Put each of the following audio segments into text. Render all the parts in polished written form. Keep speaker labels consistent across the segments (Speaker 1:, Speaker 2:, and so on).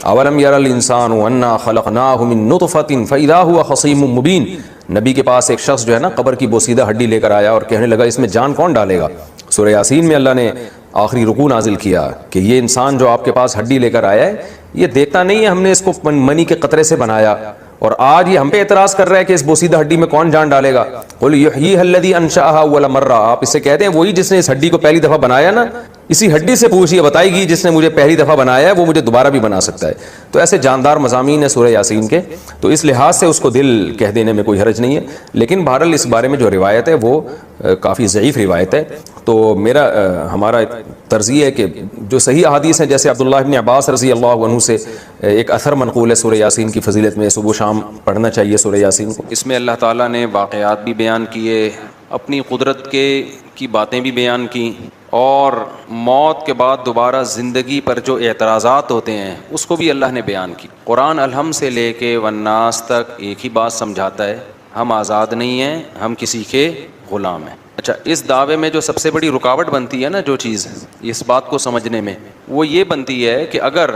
Speaker 1: اولم یر الانسان انا خلقناہ من نطفۃ فاذا هو خصیم مبین. نبی کے پاس ایک شخص جو ہے نا قبر کی بوسیدہ ہڈی لے کر آیا اور کہنے لگا اس میں جان کون ڈالے گا. سورہ یاسین میں اللہ نے آخری رکوع نازل کیا کہ یہ انسان جو آپ کے پاس ہڈی لے کر آیا ہے یہ دیکھتا نہیں ہے ہم نے اس کو منی کے قطرے سے بنایا, اور آج یہ ہم پہ اعتراض کر رہا ہے کہ اس بوسیدہ ہڈی میں کون جان ڈالے گا. قل یحییھا الذی انشأھا اول مرہ. آپ اس سے کہتے ہیں وہی جس نے اس ہڈی کو پہلی دفعہ بنایا نا, اسی ہڈی سے پوچھیے, بتائے گی جس نے مجھے پہلی دفعہ بنایا ہے وہ مجھے دوبارہ بھی بنا سکتا ہے. تو ایسے جاندار مضامین ہیں سورہ یاسین کے, تو اس لحاظ سے اس کو دل کہہ دینے میں کوئی حرج نہیں ہے. لیکن بہرحال اس بارے میں جو روایت ہے وہ کافی ضعیف روایت ہے. تو ہمارا طرز یہ ہے کہ جو صحیح احادیث ہیں جیسے عبداللہ ابن عباس رضی اللہ عنہ سے ایک اثر منقول ہے سورہ یاسین کی فضیلت میں, صبح و شام پڑھنا چاہیے سورہ یاسین کو. اس میں اللہ تعالیٰ نے واقعات بھی بیان کیے, اپنی قدرت کی باتیں بھی بیان کی, اور موت کے بعد دوبارہ زندگی پر جو اعتراضات ہوتے ہیں اس کو بھی اللہ نے بیان کی. قرآن الحم سے لے کے والناس تک ایک ہی بات سمجھاتا ہے, ہم آزاد نہیں ہیں, ہم کسی کے غلام ہیں. اچھا, اس دعوے میں جو سب سے بڑی رکاوٹ بنتی ہے نا, جو چیز اس بات کو سمجھنے میں, وہ یہ بنتی ہے کہ اگر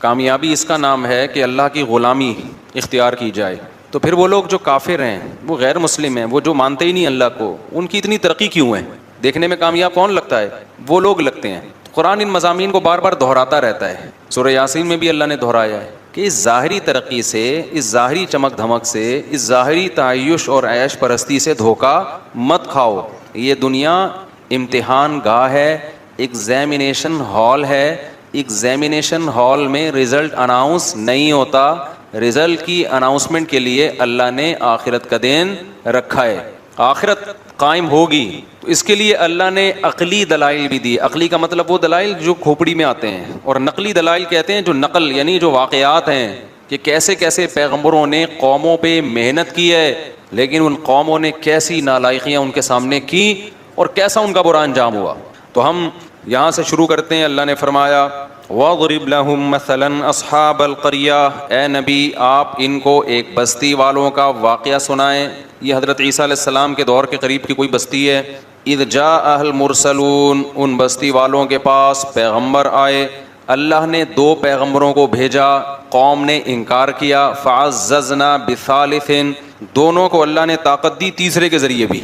Speaker 1: کامیابی اس کا نام ہے کہ اللہ کی غلامی اختیار کی جائے, تو پھر وہ لوگ جو کافر ہیں, وہ غیر مسلم ہیں, وہ جو مانتے ہی نہیں اللہ کو, ان کی اتنی ترقی کیوں ہے؟ دیکھنے میں کامیاب کون لگتا ہے؟ وہ لوگ لگتے ہیں. قرآن ان مضامین کو بار بار دہراتا رہتا ہے. سورہ یاسین میں بھی اللہ نے دہرایا ہے کہ اس ظاہری ترقی سے, اس ظاہری چمک دھمک سے, اس ظاہری تعیش اور عیش پرستی سے دھوکہ مت کھاؤ. یہ دنیا امتحان گاہ ہے, ایگزامینیشن ہال ہے. ایگزامینیشن ہال میں رزلٹ اناؤنس نہیں ہوتا, رزلٹ کی اناؤنسمنٹ کے لیے اللہ نے آخرت کا دین رکھا ہے. آخرت قائم ہوگی تو اس کے لیے اللہ نے عقلی دلائل بھی دی. عقلی کا مطلب وہ دلائل جو کھوپڑی میں آتے ہیں, اور نقلی دلائل کہتے ہیں جو نقل یعنی جو واقعات ہیں کہ کیسے کیسے پیغمبروں نے قوموں پہ محنت کی ہے, لیکن ان قوموں نے کیسی نالائقیاں ان کے سامنے کی اور کیسا ان کا برا انجام ہوا. تو ہم یہاں سے شروع کرتے ہیں. اللہ نے فرمایا وَاضْرِبْ لَهُمْ مَثَلًا أَصْحَابَ الْقَرْيَةِ. اے نبی آپ ان کو ایک بستی والوں کا واقعہ سنائیں. یہ حضرت عیسیٰ علیہ السلام کے دور کے قریب کی کوئی بستی ہے. اِذْ جَاءَهَا الْمُرْسَلُونَ. ان بستی والوں کے پاس پیغمبر آئے. اللہ نے 2 پیغمبروں کو بھیجا, قوم نے انکار کیا. فَعَزَّزْنَا بِثَالِثٍ. دونوں کو اللہ نے طاقت دی تیسرے کے ذریعے بھی.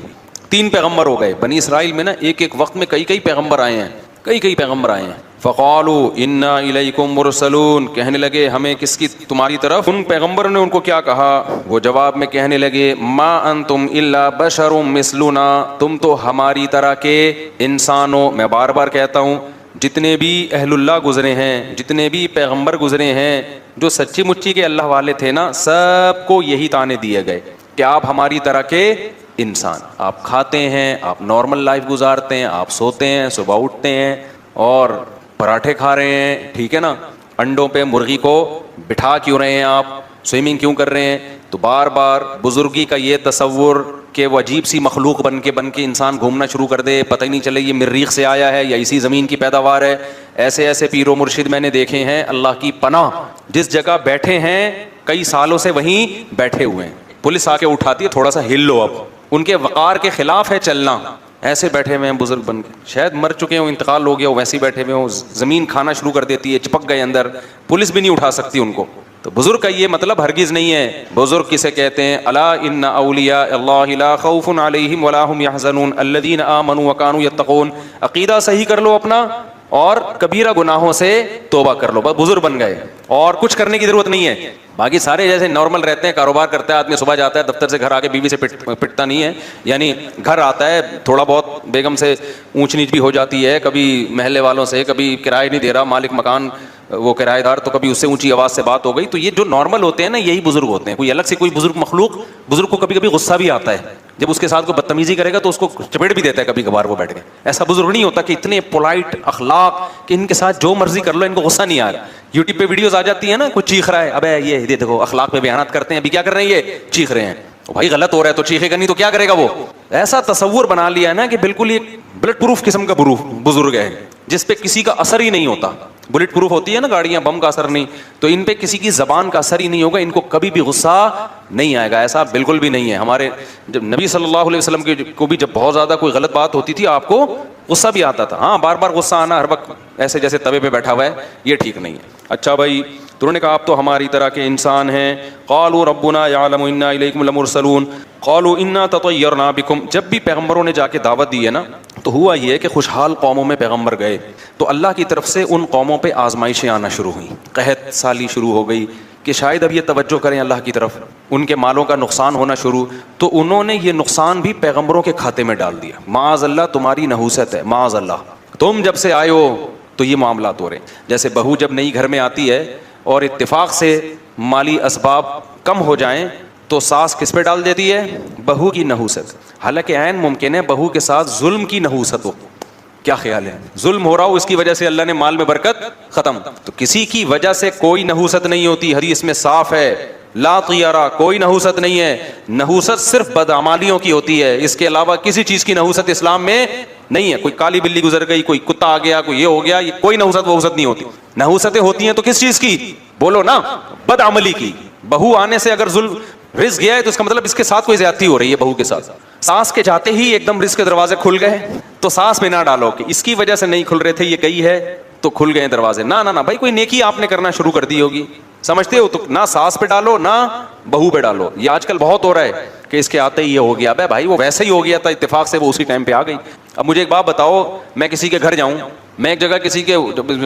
Speaker 1: 3 پیغمبر ہو گئے. بنی اسرائیل میں نا ایک وقت میں کئی پیغمبر آئے ہیں, کئی پیغمبر آئے ہیں. فقالوا انا الیکم مرسلون. کہنے لگے ہمیں کس کی, تمہاری طرف. ان پیغمبروں نے ان کو کیا کہا؟ وہ جواب میں کہنے لگے ما انتم الا بشر مثلنا. تم تو ہماری طرح کے انسان ہو. میں بار بار کہتا ہوں جتنے بھی اہل اللہ گزرے ہیں, جتنے بھی پیغمبر گزرے ہیں, جو سچی مچی کے اللہ والے تھے نا, سب کو یہی طعنے دیے گئے کہ آپ ہماری طرح کے انسان. آپ کھاتے ہیں, آپ نارمل لائف گزارتے ہیں, آپ سوتے ہیں, صبح اٹھتے ہیں اور پراٹھے کھا رہے ہیں, ٹھیک ہے نا, انڈوں پہ مرغی کو بٹھا کیوں رہے ہیں آپ, سوئمنگ کیوں کر رہے ہیں. تو بار بار بزرگی کا یہ تصور کہ وہ عجیب سی مخلوق بن کے انسان گھومنا شروع کر دے, پتہ ہی نہیں چلے یہ مریخ سے آیا ہے یا اسی زمین کی پیداوار ہے. ایسے پیر و مرشد میں نے دیکھے ہیں, اللہ کی پناہ, جس جگہ بیٹھے ہیں کئی سالوں سے وہیں بیٹھے ہوئے ہیں. پولیس آ کے اٹھاتی ہے تھوڑا سا ہل لو, اب ان کے وقار کے خلاف ہے چلنا. ایسے بیٹھے ہوئے ہیں بزرگ بن کے, شاید مر چکے ہوں, انتقال ہو گیا ہو, ویسے ہی بیٹھے ہوئے ہوں. زمین کھانا شروع کر دیتی ہے, چپک گئے اندر, پولیس بھی نہیں اٹھا سکتی ان کو. تو بزرگ کا یہ مطلب ہرگز نہیں ہے. بزرگ کسے کہتے ہیں؟ الا ان اولیاء اللہ لا خوف علیہم ولا هم يحزنون الذین آمنوا وكانوا يتقون. عقیدہ صحیح کر لو اپنا اور کبیرہ گناہوں سے توبہ کر لو, بس بزرگ بن گئے, اور کچھ کرنے کی ضرورت نہیں ہے. باقی سارے جیسے نارمل رہتے ہیں, کاروبار کرتا ہے آدمی, صبح جاتا ہے دفتر سے, گھر آ کے بیوی سے پٹتا نہیں ہے, یعنی گھر آتا ہے تھوڑا بہت بیگم سے اونچ نیچ بھی ہو جاتی ہے, کبھی محلے والوں سے, کبھی کرایہ نہیں دے رہا مالک مکان وہ کرایہ دار, تو کبھی اس سے اونچی آواز سے بات ہو گئی. تو یہ جو نارمل ہوتے ہیں نا, یہی بزرگ ہوتے ہیں. کوئی الگ سے کوئی بزرگ مخلوق, بزرگ کو کبھی کبھی غصہ بھی آتا ہے جب اس کے ساتھ کوئی بدتمیزی کرے گا تو اس کو چپیٹ بھی دیتا ہے کبھی کبھار وہ بیٹھ کے. ایسا بزرگ نہیں ہوتا کہ اتنے پولائٹ اخلاق کہ ان کے ساتھ جو مرضی کر لو ان کو غصہ نہیں آ رہا. یوٹیوب پہ ویڈیوز آ جاتی ہیں نا, کوئی چیخ رہا ہے, ابے یہ دیکھو اخلاق پہ بیانات کرتے ہیں, ابھی کیا کر رہے ہیں, یہ چیخ رہے ہیں. بھائی غلط ہو رہا ہے تو چیخے گا نہیں تو کیا کرے گا وہ. ایسا تصور بنا لیا ہے نا کہ بالکل یہ بلٹ پروف قسم کا بزرگ ہے جس پہ کسی کا اثر ہی نہیں ہوتا. بلٹ پروف ہوتی ہے نا گاڑیاں, بم کا اثر نہیں, تو ان پہ کسی کی زبان کا اثر ہی نہیں ہوگا, ان کو کبھی بھی غصہ نہیں آئے گا. ایسا بالکل بھی نہیں ہے. ہمارے جب نبی صلی اللہ علیہ وسلم کو بھی جب بہت زیادہ کوئی غلط بات ہوتی تھی, آپ کو غصہ بھی آتا تھا. ہاں بار بار غصہ آنا ہر وقت ایسے جیسے توے پہ بیٹھا ہوا ہے, یہ ٹھیک نہیں ہے. اچھا بھائی تو انہوں نے کہا آپ تو ہماری طرح کے انسان ہیں. قالوا ربنا يعلم انا الیکم لمرسلون قالوا انا تطیرنا بکم. جب بھی پیغمبروں نے جا کے دعوت دی ہے نا تو ہوا یہ کہ خوشحال قوموں میں پیغمبر گئے تو اللہ کی طرف سے ان قوموں پہ آزمائشیں آنا شروع ہوئیں, قحط سالی شروع ہو گئی کہ شاید اب یہ توجہ کریں اللہ کی طرف, ان کے مالوں کا نقصان ہونا شروع, تو انہوں نے یہ نقصان بھی پیغمبروں کے کھاتے میں ڈال دیا. معاذ اللہ تمہاری نحوست ہے, معاذ اللہ تم جب سے آئے ہو تو یہ معاملات ہو رہے ہیں. جیسے بہو جب نئی گھر میں آتی ہے اور اتفاق سے مالی اسباب کم ہو جائیں تو ساس کس پہ ڈال دیتی ہے؟ بہو کی نحوست. حالانکہ عین ممکن ہے بہو کے ساتھ ظلم کی نحوست ہو. کیا خیال ہے؟ ظلم ہو رہا ہو, اس کی وجہ سے اللہ نے مال میں برکت ختم. تو کسی کی وجہ سے کوئی نحوست نہیں ہوتی, حدیث میں صاف ہے لا طیرہ, کوئی نحوست نہیں ہے. نحوست صرف بدعمالیوں کی ہوتی ہے, اس کے علاوہ کسی چیز کی نحوست اسلام میں نہیں ہے. کوئی کالی بلی گزر گئی, کوئی کتا آ گیا, کوئی یہ ہو گیا, یہ کوئی نحوست وحوست نہیں ہوتی. نحوستیں ہوتی ہیں تو کس چیز کی بولو نا, بدعملی کی. بہو آنے سے اگر ظلم رزق گیا ہے تو اس کا مطلب اس کے ساتھ کوئی زیادتی ہو رہی ہے بہو کے ساتھ. ساس کے جاتے ہی ایک دم رزق کے دروازے کھل گئے تو ساس میں نہ ڈالو کہ اس کی وجہ سے نہیں کھل رہے تھے, یہ گئی ہے تو کھل گئے دروازے. نہ بھائی کوئی نیکی آپ نے کرنا شروع کر دی ہوگی, سمجھتے ہو, تو نہ ساس پہ ڈالو نہ بہو پہ ڈالو. یہ آج کل بہت ہو رہا ہے کہ اس کے آتے ہی یہ ہو گیا. بھائی وہ ویسے ہی ہو گیا تھا اتفاق سے, وہ اسی ٹائم پہ آ گئی. اب مجھے ایک بات بتاؤ, میں کسی کے گھر جاؤں, میں ایک جگہ کسی کے,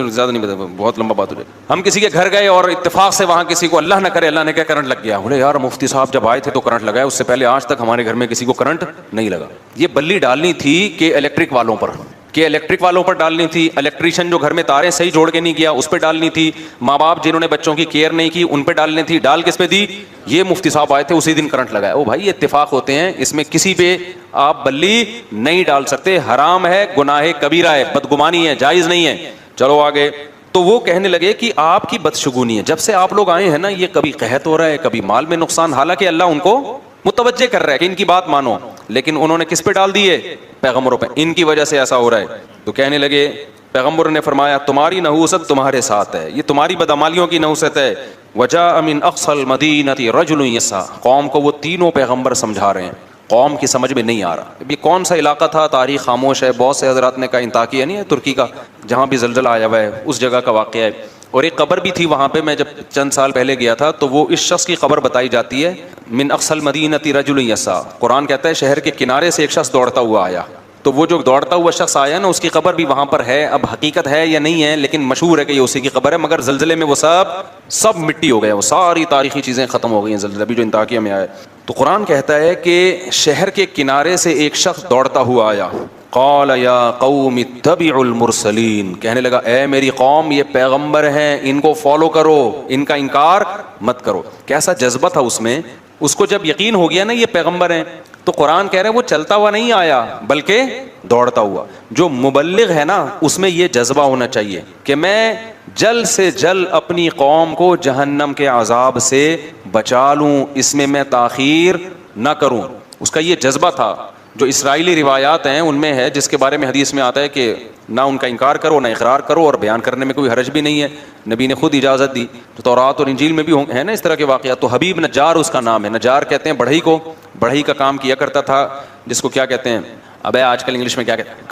Speaker 1: زیادہ نہیں بتا بہت لمبا بات ہو جائے, ہم کسی کے گھر گئے اور اتفاق سے وہاں کسی کو اللہ نہ کرے اللہ نے کیا کرنٹ لگ گیا. بولے یار مفتی صاحب جب آئے تھے تو کرنٹ لگا ہے, اس سے پہلے آج تک ہمارے گھر میں کسی کو کرنٹ نہیں لگا. یہ بلی ڈالنی تھی کہ الیکٹرک والوں پر ڈالنی تھی. الیکٹریشین جو گھر میں تاریں صحیح جوڑ کے نہیں گیا اس پہ ڈالنی تھی. ماں باپ جنہوں نے بچوں کی کیئر نہیں کی ان پہ ڈالنی تھی. ڈال کس پہ دی؟ یہ مفتی صاحب آئے تھے اسی دن کرنٹ لگا ہے. او بھائی یہ اتفاق ہوتے ہیں, اس میں کسی پہ آپ بلی نہیں ڈال سکتے. حرام ہے, گناہ کبیرہ ہے, بدگمانی ہے, جائز نہیں ہے. چلو آگے. تو وہ کہنے لگے کہ آپ کی بدشگونی ہے, جب سے آپ لوگ آئے ہیں نا یہ کبھی قحط ہو رہا ہے, کبھی مال میں نقصان. حالانکہ اللہ ان کو متوجہ کر رہا ہے کہ ان کی بات مانو, لیکن انہوں نے کس پہ ڈال دیے؟ پیغمبروں پہ. ان کی وجہ سے ایسا ہو رہا ہے. تو کہنے لگے, پیغمبر نے فرمایا تمہاری نحوست تمہارے ساتھ ہے, یہ تمہاری بدعمالیوں کی نحوست ہے. وجاء من اقصى المدینة رجل یسعى. قوم کو وہ تینوں پیغمبر سمجھا رہے ہیں, قوم کی سمجھ میں نہیں آ رہا. یہ کون سا علاقہ تھا؟ تاریخ خاموش ہے. بہت سے حضرات نے کہا انطاکیہ نہیں ہے ترکی کا, جہاں بھی زلزلہ آیا ہوا ہے, اس جگہ کا واقعہ ہے. اور ایک قبر بھی تھی وہاں پہ, میں جب چند سال پہلے گیا تھا تو وہ اس شخص کی قبر بتائی جاتی ہے, من اقصى المدینة رجل یسعى. قرآن کہتا ہے شہر کے کنارے سے ایک شخص دوڑتا ہوا آیا. تو وہ جو دوڑتا ہوا شخص آیا نا, اس کی قبر بھی وہاں پر ہے. اب حقیقت ہے یا نہیں ہے, لیکن مشہور ہے کہ یہ اسی کی قبر ہے. مگر زلزلے میں وہ سب مٹی ہو گیا, وہ ساری تاریخی چیزیں ختم ہو گئی ہیں زلزلہ بھی جو انطاکیہ میں آیا. تو قرآن کہتا ہے کہ شہر کے کنارے سے ایک شخص دوڑتا ہوا آیا. قال یا قوم اتبعوا المرسلین. کہنے لگا اے میری قوم یہ پیغمبر ہیں, ان کو فالو کرو, ان کا انکار مت کرو. کیسا جذبہ تھا اس میں. اس کو جب یقین ہو گیا نا یہ پیغمبر ہیں, تو قرآن کہہ رہے ہیں وہ چلتا ہوا نہیں آیا بلکہ دوڑتا ہوا. جو مبلغ ہے نا اس میں یہ جذبہ ہونا چاہیے کہ میں جلد سے جلد اپنی قوم کو جہنم کے عذاب سے بچا لوں, اس میں تاخیر نہ کروں. اس کا یہ جذبہ تھا. جو اسرائیلی روایات ہیں ان میں ہے, جس کے بارے میں حدیث میں آتا ہے کہ نہ ان کا انکار کرو نہ اقرار کرو, اور بیان کرنے میں کوئی حرج بھی نہیں ہے, نبی نے خود اجازت دی. تو تورات اور انجیل میں بھی ہے نا اس طرح کے واقعات. تو حبیب نجار اس کا نام ہے. نجار کہتے ہیں بڑھئی کو, بڑھئی کا کام کیا کرتا تھا, جس کو کیا کہتے ہیں ابے آج کل انگلش میں کیا کہتے ہیں,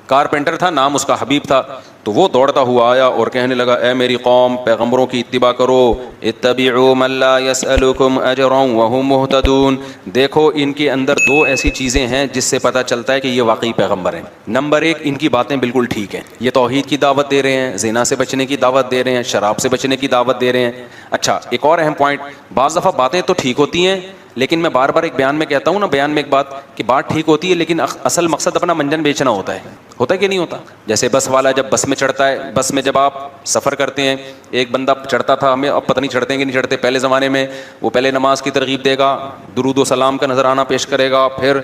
Speaker 1: کارپینٹر تھا, نام اس کا حبیب تھا. تو وہ دوڑتا ہوا آیا اور کہنے لگا اے میری قوم پیغمبروں کی اتباع کرو. اتبعوا من لا يسألكم اجرا وهم مهتدون. دیکھو ان کے اندر دو ایسی چیزیں ہیں جس سے پتہ چلتا ہے کہ یہ واقعی پیغمبر ہیں. نمبر ایک, ان کی باتیں بالکل ٹھیک ہیں, یہ توحید کی دعوت دے رہے ہیں, زنا سے بچنے کی دعوت دے رہے ہیں, شراب سے بچنے کی دعوت دے رہے ہیں. اچھا ایک اور اہم پوائنٹ, بعض دفعہ باتیں تو ٹھیک ہوتی ہیں, لیکن میں بار بار ایک بیان میں کہتا ہوں نا, بیان میں ایک بات کہ بات ٹھیک ہوتی ہے لیکن اصل مقصد اپنا منجن بیچنا ہوتا ہے کہ نہیں ہوتا. جیسے بس والا جب بس میں چڑھتا ہے, بس میں جب آپ سفر کرتے ہیں, ایک بندہ چڑھتا تھا, ہمیں اب پتہ نہیں چڑھتے ہیں کہ نہیں چڑھتے, پہلے زمانے میں وہ پہلے نماز کی ترغیب دے گا, درود و سلام کا نظرانہ پیش کرے گا, پھر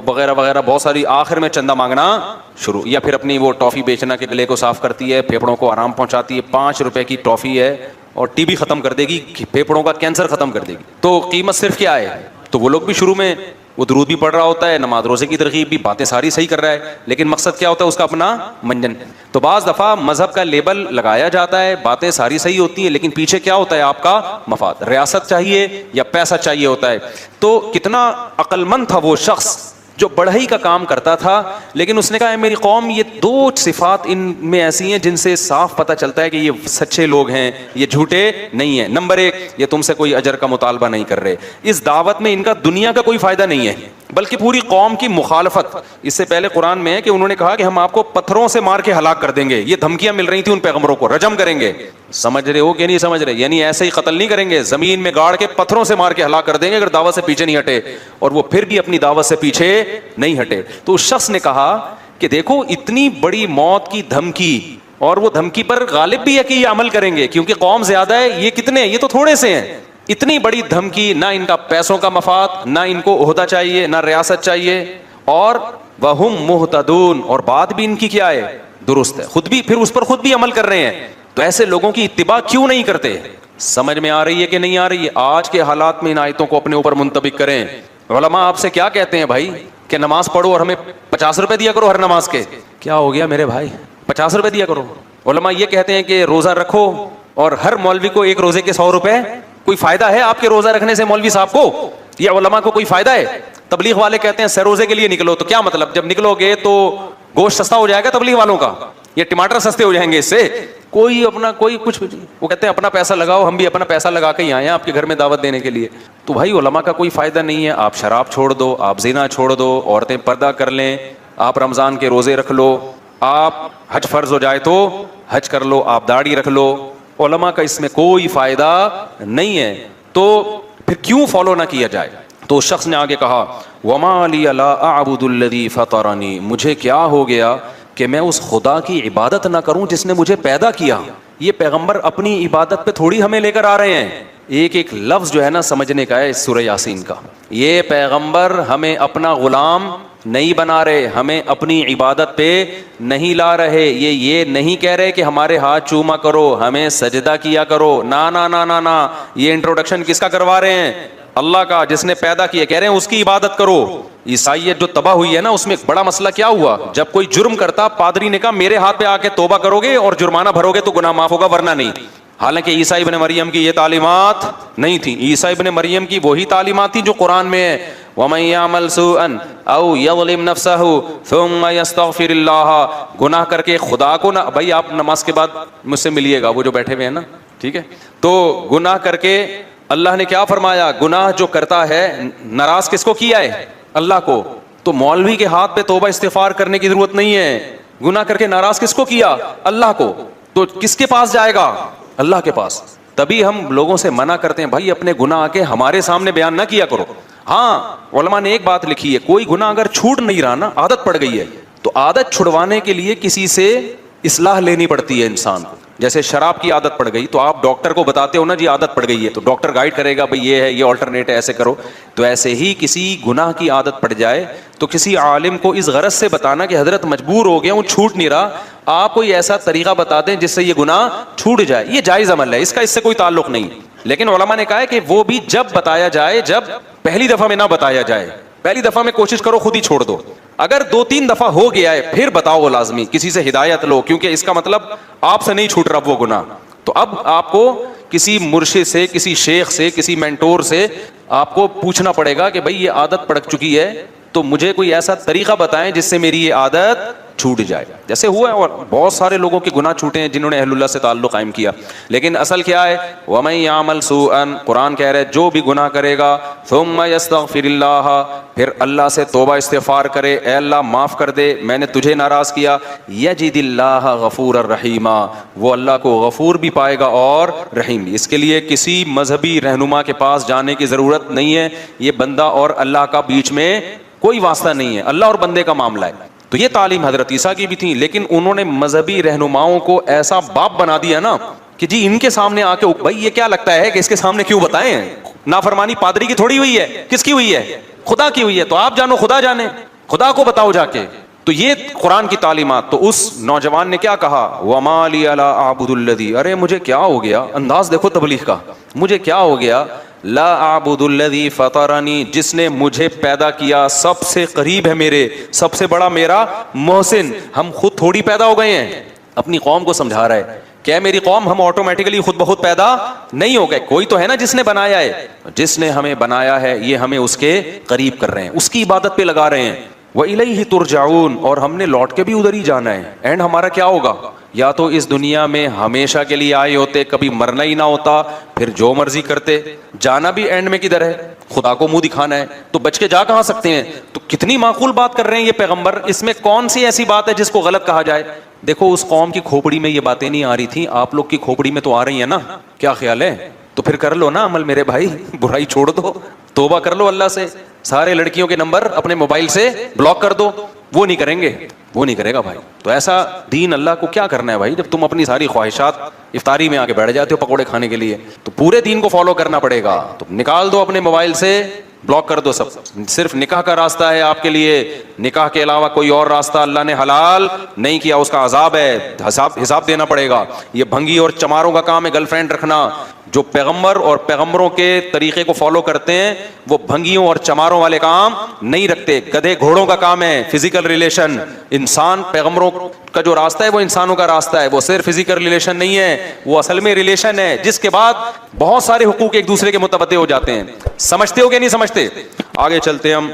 Speaker 1: وغیرہ وغیرہ بہت ساری, آخر میں چندہ مانگنا شروع, یا پھر اپنی وہ ٹافی بیچنا کہ گلے کو صاف کرتی ہے, پھیپھڑوں کو آرام پہنچاتی ہے, 5 روپے کی ٹافی ہے اور ٹی بی ختم کر دے گی, پھیپھڑوں کا کینسر ختم کر دے گی. تو قیمت صرف کیا ہے؟ تو وہ لوگ بھی شروع میں وہ درود بھی پڑھ رہا ہوتا ہے, نماز روزے کی ترغیب بھی, باتیں ساری صحیح کر رہا ہے, لیکن مقصد کیا ہوتا ہے اس کا اپنا منجن. تو بعض دفعہ مذہب کا لیبل لگایا جاتا ہے, باتیں ساری صحیح ہوتی ہیں, لیکن پیچھے کیا ہوتا ہے آپ کا مفاد, ریاست چاہیے یا پیسہ چاہیے ہوتا ہے. تو کتنا عقل مند تھا وہ شخص
Speaker 2: جو بڑھئی کا کام کرتا تھا، لیکن اس نے کہا میری قوم یہ دو صفات ان میں ایسی ہیں جن سے صاف پتہ چلتا ہے کہ یہ سچے لوگ ہیں، یہ جھوٹے نہیں ہیں۔ نمبر ایک، یہ تم سے کوئی اجر کا مطالبہ نہیں کر رہے، اس دعوت میں ان کا دنیا کا کوئی فائدہ نہیں ہے بلکہ پوری قوم کی مخالفت۔ اس سے پہلے قرآن میں ہے کہ انہوں نے کہا کہ ہم آپ کو پتھروں سے مار کے ہلاک کر دیں گے، یہ دھمکیاں مل رہی تھیں ان پیغمبروں کو، رجم کریں گے۔ سمجھ رہے ہو کہ نہیں سمجھ رہے؟ یعنی ایسے ہی قتل نہیں کریں گے، زمین میں گاڑ کے پتھروں سے مار کے ہلاک کر دیں گے اگر دعوت سے پیچھے نہیں ہٹے، اور وہ پھر بھی اپنی دعوت سے پیچھے نہیں ہٹے۔ تو اس شخص نے کہا کہ دیکھو اتنی بڑی موت کی دھمکی، اور وہ دھمکی پر غالب بھی ہے کہ یہ عمل کریں گے کیونکہ قوم زیادہ ہے، یہ کتنے ہیں؟ یہ تو تھوڑے سے ہیں۔ اتنی بڑی دھمکی، نہ ان کا پیسوں کا مفاد، نہ ان کو عہدہ چاہیے، نہ ریاست چاہیے، اور وہم مہتدون، اور بات بھی ان کی کیا ہے؟ درست ہے، خود بھی پھر اس پر خود بھی عمل کر رہے ہیں۔ تو ایسے لوگوں کی اتباع کیوں نہیں کرتے؟ سمجھ میں آ رہی ہے کہ نہیں آ رہی ہے؟ آج کے حالات میں ان آیتوں کو اپنے اوپر منطبق کریں۔ علماء آپ سے کیا کہتے ہیں بھائی کہ نماز پڑھو اور ہمیں 50 روپے دیا کرو ہر نماز کے۔ کیا ہو گیا میرے بھائی؟ 50 روپے دیا کرو۔ علماء یہ کہتے ہیں کہ روزہ رکھو اور ہر مولوی کو ایک روزے کے 100 روپے۔ کوئی فائدہ ہے آپ کے روزہ رکھنے سے مولوی صاحب کو یا علماء کو؟ کوئی فائدہ ہے؟ تبلیغ والے کہتے ہیں سہ روزے کے لیے نکلو، تو کیا مطلب؟ جب نکلو گے تو گوشت سستا ہو جائے گا تبلیغ والوں کا، یہ ٹماٹر سستے ہو جائیں گے اس سے؟ کوئی اپنا کوئی کچھ، وہ کہتے ہیں اپنا پیسہ لگاؤ، ہم بھی اپنا پیسہ لگا کے ہی آئے ہیں آپ کے گھر میں دعوت دینے کے لیے۔ تو بھائی علماء کا کوئی فائدہ نہیں ہے۔ آپ شراب چھوڑ دو، آپ زنا چھوڑ دو، عورتیں پردہ کر لیں، آپ رمضان کے روزے رکھ لو، آپ حج فرض ہو جائے تو حج کر لو، آپ داڑھی رکھ لو، علماء کا اس میں کوئی فائدہ نہیں ہے، تو پھر کیوں فالو نہ کیا جائے؟ تو اس شخص نے آگے کہا وَمَا لِيَ لَا أَعْبُدُ الَّذِي فَطَرَنِي، مجھے کیا ہو گیا کہ میں اس خدا کی عبادت نہ کروں جس نے مجھے پیدا کیا۔ یہ پیغمبر اپنی عبادت پہ تھوڑی ہمیں لے کر آ رہے ہیں، ایک ایک لفظ جو ہے نا سمجھنے کا ہے اس سورہ یاسین کا۔ یہ پیغمبر ہمیں اپنا غلام نہیں بنا رہے، ہمیں اپنی عبادت پہ نہیں لا رہے، یہ نہیں کہہ رہے کہ ہمارے ہاتھ چوما کرو، ہمیں سجدہ کیا کرو، نا نا نا نا نا۔ یہ انٹروڈکشن کس کا کروا رہے ہیں؟ اللہ کا، جس نے پیدا کیا، کہہ رہے ہیں اس کی عبادت کرو۔ عیسائیت جو تباہ ہوئی ہے نا، اس میں ایک بڑا مسئلہ کیا ہوا؟ جب کوئی جرم کرتا پادری نے کہا میرے ہاتھ پہ آ کے توبہ کرو گے اور جرمانہ بھرو گے تو گناہ معاف ہوگا ورنہ نہیں۔ حالانکہ عیسیٰ ابن مریم کی یہ تعلیمات نہیں تھیں، عیسیٰ ابن مریم کی وہی تعلیمات تھیں جو قرآن میں ہے وَمَن يَعْمَلْ سُوءًا أَوْ يَظْلِمْ نَفْسَهُ ثُمَّ يَسْتَغْفِرِ اللَّهَ، گناہ کر کے خدا کو نہ، بھائی آپ نماز کے بعد مجھ سے ملیے گا، وہ جو بیٹھے ہوئے ہیں نا، ٹھیک ہے؟ تو گناہ کر کے اللہ نے کیا فرمایا؟ گناہ جو کرتا ہے ناراض کس کو کیا ہے؟ اللہ کو۔ تو مولوی کے ہاتھ پہ توبہ استغفار کرنے کی ضرورت نہیں ہے، گناہ کر کے ناراض کس کو کیا؟ اللہ کو۔ تو کس کے پاس جائے گا؟ اللہ کے پاس۔ تبھی ہم لوگوں سے منع کرتے ہیں بھائی اپنے گناہ کے ہمارے سامنے بیان نہ کیا کرو۔ ہاں علماء نے ایک بات لکھی ہے، کوئی گناہ اگر چھوٹ نہیں رہا نا، عادت پڑ گئی ہے، تو عادت چھڑوانے کے لیے کسی سے اصلاح لینی پڑتی ہے انسان کو۔ جیسے شراب کی عادت پڑ گئی تو آپ ڈاکٹر کو بتاتے ہو نا جی عادت پڑ گئی ہے، تو ڈاکٹر گائیڈ کرے گا بھئی یہ ہے، یہ آلٹرنیٹ ہے، ایسے کرو۔ تو ایسے ہی کسی گناہ کی عادت پڑ جائے تو کسی عالم کو اس غرض سے بتانا کہ حضرت مجبور ہو گیا ہوں، چھوٹ نہیں رہا، آپ کوئی ایسا طریقہ بتا دیں جس سے یہ گناہ چھوٹ جائے، یہ جائز عمل ہے، اس کا اس سے کوئی تعلق نہیں۔ لیکن علماء نے کہا ہے کہ وہ بھی جب بتایا جائے، جب پہلی دفعہ میں نہ بتایا جائے۔ پہلی دفعہ میں کوشش کرو خود ہی چھوڑ دو، اگر 2-3 دفعہ ہو گیا ہے پھر بتاؤ، وہ لازمی کسی سے ہدایت لو، کیونکہ اس کا مطلب آپ سے نہیں چھوٹ رہا وہ گناہ۔ تو اب آپ کو کسی مرشد سے، کسی شیخ سے، کسی مینٹور سے آپ کو پوچھنا پڑے گا کہ بھئی یہ عادت پڑ چکی ہے تو مجھے کوئی ایسا طریقہ بتائیں جس سے میری یہ عادت چھوٹ جائے۔ جیسے ہوا ہے، اور بہت سارے لوگوں کے گناہ چھوٹے ہیں جنہوں نے اہل اللہ سے تعلق قائم کیا، لیکن اصل کیا ہے؟ وَمَن يَعْمَلْ سُوءًا، قرآن کہہ رہے جو بھی گناہ کرے گا، ثُمَّ يَسْتَغْفِرِ اللَّهَ، پھر اللہ سے توبہ استغفار کرے، اے اللہ معاف کر دے، میں نے تجھے ناراض کیا، يَجِدِ اللَّهَ غَفُورًا رَحِيمًا، وہ اللہ کو غفور بھی پائے گا اور رحیم بھی۔ اس کے لیے کسی مذہبی رہنما کے پاس جانے کی ضرورت نہیں ہے، یہ بندہ اور اللہ کا بیچ میں کوئی واسطہ نہیں ہے، اللہ اور بندے کا معاملہ ہے۔ تو یہ تعلیم حضرت عیسیٰ کی بھی تھی، لیکن انہوں نے مذہبی رہنماؤں کو ایسا باپ بنا دیا نا کہ جی ان کے سامنے آ کے بھائی یہ کیا لگتا ہے کہ اس کے سامنے کیوں بتائیں؟ نافرمانی پادری کی تھوڑی ہوئی ہے، کس کی ہوئی ہے؟ خدا کی ہوئی ہے، تو آپ جانو خدا جانے، خدا کو بتاؤ جا کے۔ تو یہ قرآن کی تعلیمات۔ تو اس نوجوان نے کیا کہا؟ وَمَا لِيَ لَا أَعْبُدُ الَّذِي، ارے مجھے کیا ہو گیا، انداز دیکھو تبلیغ کا، مجھے کیا ہو گیا، لا اعبد الذی فطرنی، جس نے مجھے پیدا کیا، سب سے قریب ہے میرے، سب سے بڑا میرا محسن۔ ہم خود تھوڑی پیدا ہو گئے ہیں، اپنی قوم کو سمجھا رہا ہے کہ میری قوم ہم آٹومیٹکلی خود بخود پیدا نہیں ہو گئے, کوئی تو ہے نا جس نے بنایا ہے, جس نے ہمیں بنایا ہے یہ ہمیں اس کے قریب کر رہے ہیں, اس کی عبادت پہ لگا رہے ہیں. وَإِلَيْهِ تُرْجَعُونَ, اور ہم نے لوٹ کے بھی ادھر ہی جانا ہے. اینڈ ہمارا کیا ہوگا؟ یا تو اس دنیا میں ہمیشہ کے لیے آئے ہوتے, کبھی مرنا ہی نہ ہوتا, پھر جو مرضی کرتے, جانا بھی اینڈ میں کدھر ہے؟ خدا کو منہ دکھانا ہے, تو بچ کے جا کہاں سکتے ہیں؟ تو کتنی معقول بات کر رہے ہیں یہ پیغمبر, اس میں کون سی ایسی بات ہے جس کو غلط کہا جائے؟ دیکھو اس قوم کی کھوپڑی میں یہ باتیں نہیں آ رہی تھیں, آپ لوگ کی کھوپڑی میں تو آ رہی ہیں نا, کیا خیال ہے؟ تو پھر کر لو نا عمل میرے بھائی, برائی چھوڑ دو, توبہ کر لو اللہ سے, سارے لڑکیوں کے نمبر اپنے موبائل سے بلاک کر دو. وہ نہیں کریں گے, وہ نہیں کرے گا بھائی. تو ایسا دین اللہ کو کیا کرنا ہے بھائی, جب تم اپنی ساری خواہشات افطاری میں آ کے بیٹھ جاتے ہو پکوڑے کھانے کے لیے, تو پورے دین کو فالو کرنا پڑے گا. تو نکال دو اپنے موبائل سے, بلاک کر دو سب. صرف نکاح کا راستہ ہے آپ کے لیے, نکاح کے علاوہ کوئی اور راستہ اللہ نے حلال نہیں کیا, اس کا عذاب ہے, حساب دینا پڑے گا. یہ بھنگی اور چماروں کا کام ہے گرل فرینڈ رکھنا. جو پیغمبر اور پیغمبروں کے طریقے کو فالو کرتے ہیں وہ بھنگیوں اور چماروں والے کام نہیں رکھتے. گدھے گھوڑوں کا کام ہے فزیکل ریلیشن. انسان پیغمبروں کا جو راستہ ہے وہ انسانوں کا راستہ ہے, وہ صرف فزیکل ریلیشن نہیں ہے, وہ اصل میں ریلیشن ہے جس کے بعد بہت سارے حقوق ایک دوسرے کے متبادل ہو جاتے ہیں. سمجھتے ہو کہ نہیں سمجھتے؟ آگے چلتے ہم.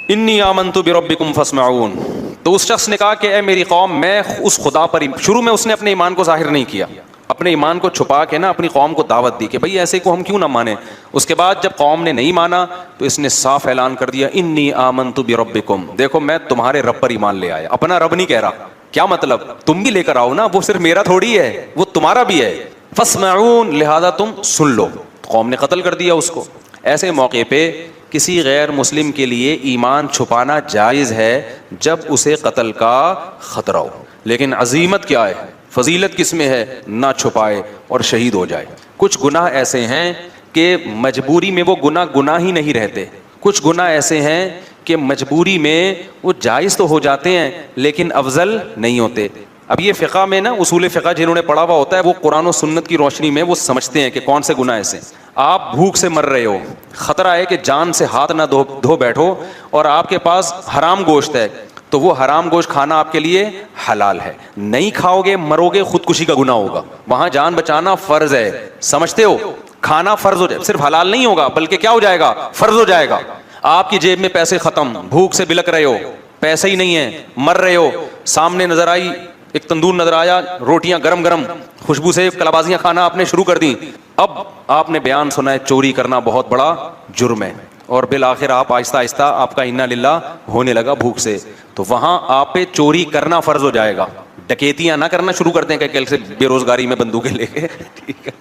Speaker 2: انی آمنت بربکم فاسمعون. تو اس شخص نے کہا کہ اے میری قوم, میں اس خدا پر, شروع میں اس نے اپنے ایمان کو ظاہر نہیں کیا, اپنے ایمان کو چھپا کے نا اپنی قوم کو دعوت دی کہ بھئی ایسے کو ہم کیوں نہ مانیں. اس کے بعد جب قوم نے نہیں مانا تو اس نے صاف اعلان کر دیا, انی آمنت بربکم, دیکھو میں تمہارے رب پر ایمان لے آیا. اپنا رب نہیں کہہ رہا, کیا مطلب؟ تم بھی لے کر آؤ نا, وہ صرف میرا تھوڑی ہے, وہ تمہارا بھی ہے. فاسمعون, لہذا تم سن لو. قوم نے قتل کر دیا اس کو. ایسے موقع پہ کسی غیر مسلم کے لیے ایمان چھپانا جائز ہے جب اسے قتل کا خطرہ ہو, لیکن عزیمت کیا ہے, فضیلت کس میں ہے؟ نہ چھپائے اور شہید ہو جائے. کچھ گناہ ایسے ہیں کہ مجبوری میں وہ گناہ ہی نہیں رہتے, کچھ گناہ ایسے ہیں کہ مجبوری میں وہ جائز تو ہو جاتے ہیں لیکن افضل نہیں ہوتے. اب یہ فقہ میں نا, اصول فقہ جنہوں نے پڑھا ہوا ہوتا ہے وہ قرآن و سنت کی روشنی میں وہ سمجھتے ہیں کہ کون سے گناہ ایسے. آپ بھوک سے مر رہے ہو, خطرہ ہے کہ جان سے ہاتھ نہ دھو بیٹھو, اور آپ کے پاس حرام گوشت ہے, تو وہ حرام گوشت کھانا آپ کے لیے حلال ہے. نہیں کھاؤ گے مرو گے, خودکشی کا گناہ ہوگا. وہاں جان بچانا فرض ہے, سمجھتے ہو؟ کھانا فرض ہو جائے, صرف حلال نہیں ہوگا بلکہ کیا ہو جائے گا؟ فرض ہو جائے گا. آپ کی جیب میں پیسے ختم, بھوک سے بلک رہے ہو, پیسے ہی نہیں ہیں, مر رہے ہو, سامنے نظر آئی ایک تندور نظر آیا, روٹیاں گرم گرم, خوشبو سے کلابازیاں کھانا آپ نے شروع کر دی. اب آپ نے بیان سنا ہے چوری کرنا بہت بڑا جرم ہے, اور بالآخر آپ آہستہ آہستہ آپ کا انا للہ ہونے لگا بھوک سے, تو وہاں آپ پہ چوری کرنا فرض ہو جائے گا. ڈکیتیاں نہ کرنا شروع کرتے ہیں کہ کل سے بے روزگاری میں بندوقیں لے کے, ٹھیک ہے,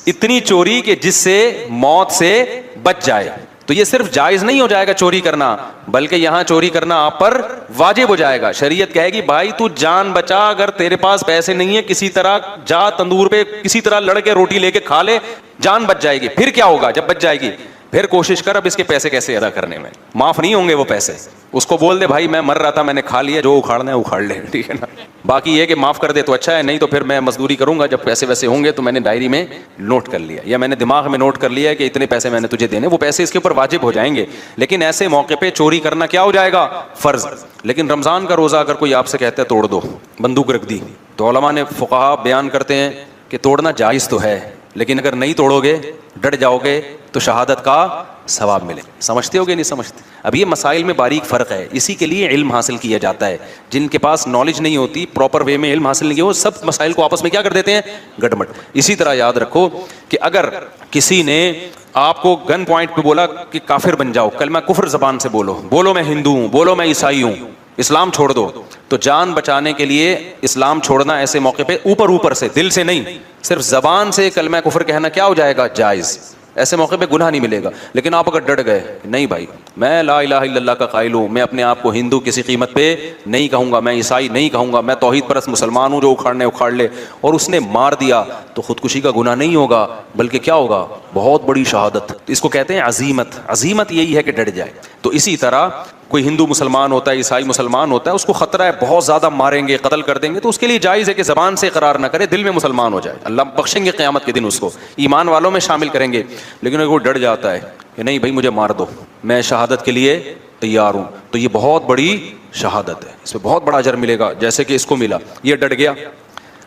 Speaker 2: اتنی چوری کہ جس سے موت سے بچ جائے. تو یہ صرف جائز نہیں ہو جائے گا چوری کرنا, بلکہ یہاں چوری کرنا آپ پر واجب ہو جائے گا. شریعت کہے گی بھائی تو جان بچا, اگر تیرے پاس پیسے نہیں ہیں کسی طرح جا تندور پہ کسی طرح لڑ کے روٹی لے کے کھا لے, جان بچ جائے گی. پھر کیا ہوگا جب بچ جائے گی؟ پھر کوشش کر اب اس کے پیسے کیسے ادا کرنے میں, معاف نہیں ہوں گے وہ پیسے. اس کو بول دے بھائی میں مر رہا تھا, میں نے کھا لیا, جو اکھاڑنا ہے اکھاڑ لے, ٹھیک ہے نا. باقی یہ کہ معاف کر دے تو اچھا ہے, نہیں تو پھر میں مزدوری کروں گا, جب پیسے ویسے ہوں گے تو میں نے ڈائری میں نوٹ کر لیا, یا میں نے دماغ میں نوٹ کر لیا کہ اتنے پیسے میں نے تجھے دینے, وہ پیسے اس کے اوپر واجب ہو جائیں گے. لیکن ایسے موقع پہ چوری کرنا کیا ہو جائے گا؟ فرض. لیکن رمضان کا روزہ اگر کوئی آپ سے کہتا ہے توڑ دو, بندوق رکھ دی, تو علماء نے فقہا بیان کرتے ہیں کہ توڑنا جائز تو ہے, لیکن اگر نہیں توڑو گے, ڈٹ جاؤ گے, تو شہادت کا ثواب ملے. سمجھتے ہو گے نہیں سمجھتے؟ اب یہ مسائل میں باریک فرق ہے, اسی کے لیے علم حاصل کیا جاتا ہے. جن کے پاس نالج نہیں ہوتی, پراپر وے میں علم حاصل نہیں کیا, وہ سب مسائل کو آپس میں کیا کر دیتے ہیں؟ گڑبڑ. اسی طرح یاد رکھو کہ اگر کسی نے آپ کو گن پوائنٹ پہ بولا کہ کافر بن جاؤ, کلمہ کفر زبان سے بولو میں ہندو ہوں, بولو میں عیسائی ہوں, اسلام چھوڑ دو, تو جان بچانے کے لیے اسلام چھوڑنا ایسے موقع پہ اوپر سے, دل سے نہیں, صرف زبان سے کلمہ کفر کہنا کیا ہو جائے گا؟ جائز. ایسے موقع پہ گناہ نہیں ملے گا. لیکن آپ اگر ڈٹ گئے, نہیں بھائی میں لا الہ الا اللہ کا قائل ہوں, میں اپنے آپ کو ہندو کسی قیمت پہ نہیں کہوں گا, میں عیسائی نہیں کہوں گا, میں توحید پرست مسلمان ہوں, جو اکھاڑنے اکھاڑ لے, اور اس نے مار دیا, تو خودکشی کا گناہ نہیں ہوگا بلکہ کیا ہوگا؟ بہت بڑی شہادت. اس کو کہتے ہیں عزیمت. عزیمت یہی ہے کہ ڈٹ جائے. تو اسی طرح کوئی ہندو مسلمان ہوتا ہے, عیسائی مسلمان ہوتا ہے, اس کو خطرہ ہے بہت زیادہ ماریں گے, قتل کر دیں گے, تو اس کے لیے جائز ہے کہ زبان سے اقرار نہ کرے, دل میں مسلمان ہو جائے. اللہ بخشیں گے قیامت کے دن, اس کو ایمان والوں میں شامل کریں گے. لیکن اگر وہ ڈر جاتا ہے کہ نہیں بھائی مجھے مار دو, میں شہادت کے لیے تیار ہوں, تو یہ بہت بڑی شہادت ہے, اس میں بہت بڑا اجر ملے گا, جیسے کہ اس کو ملا. یہ ڈٹ گیا.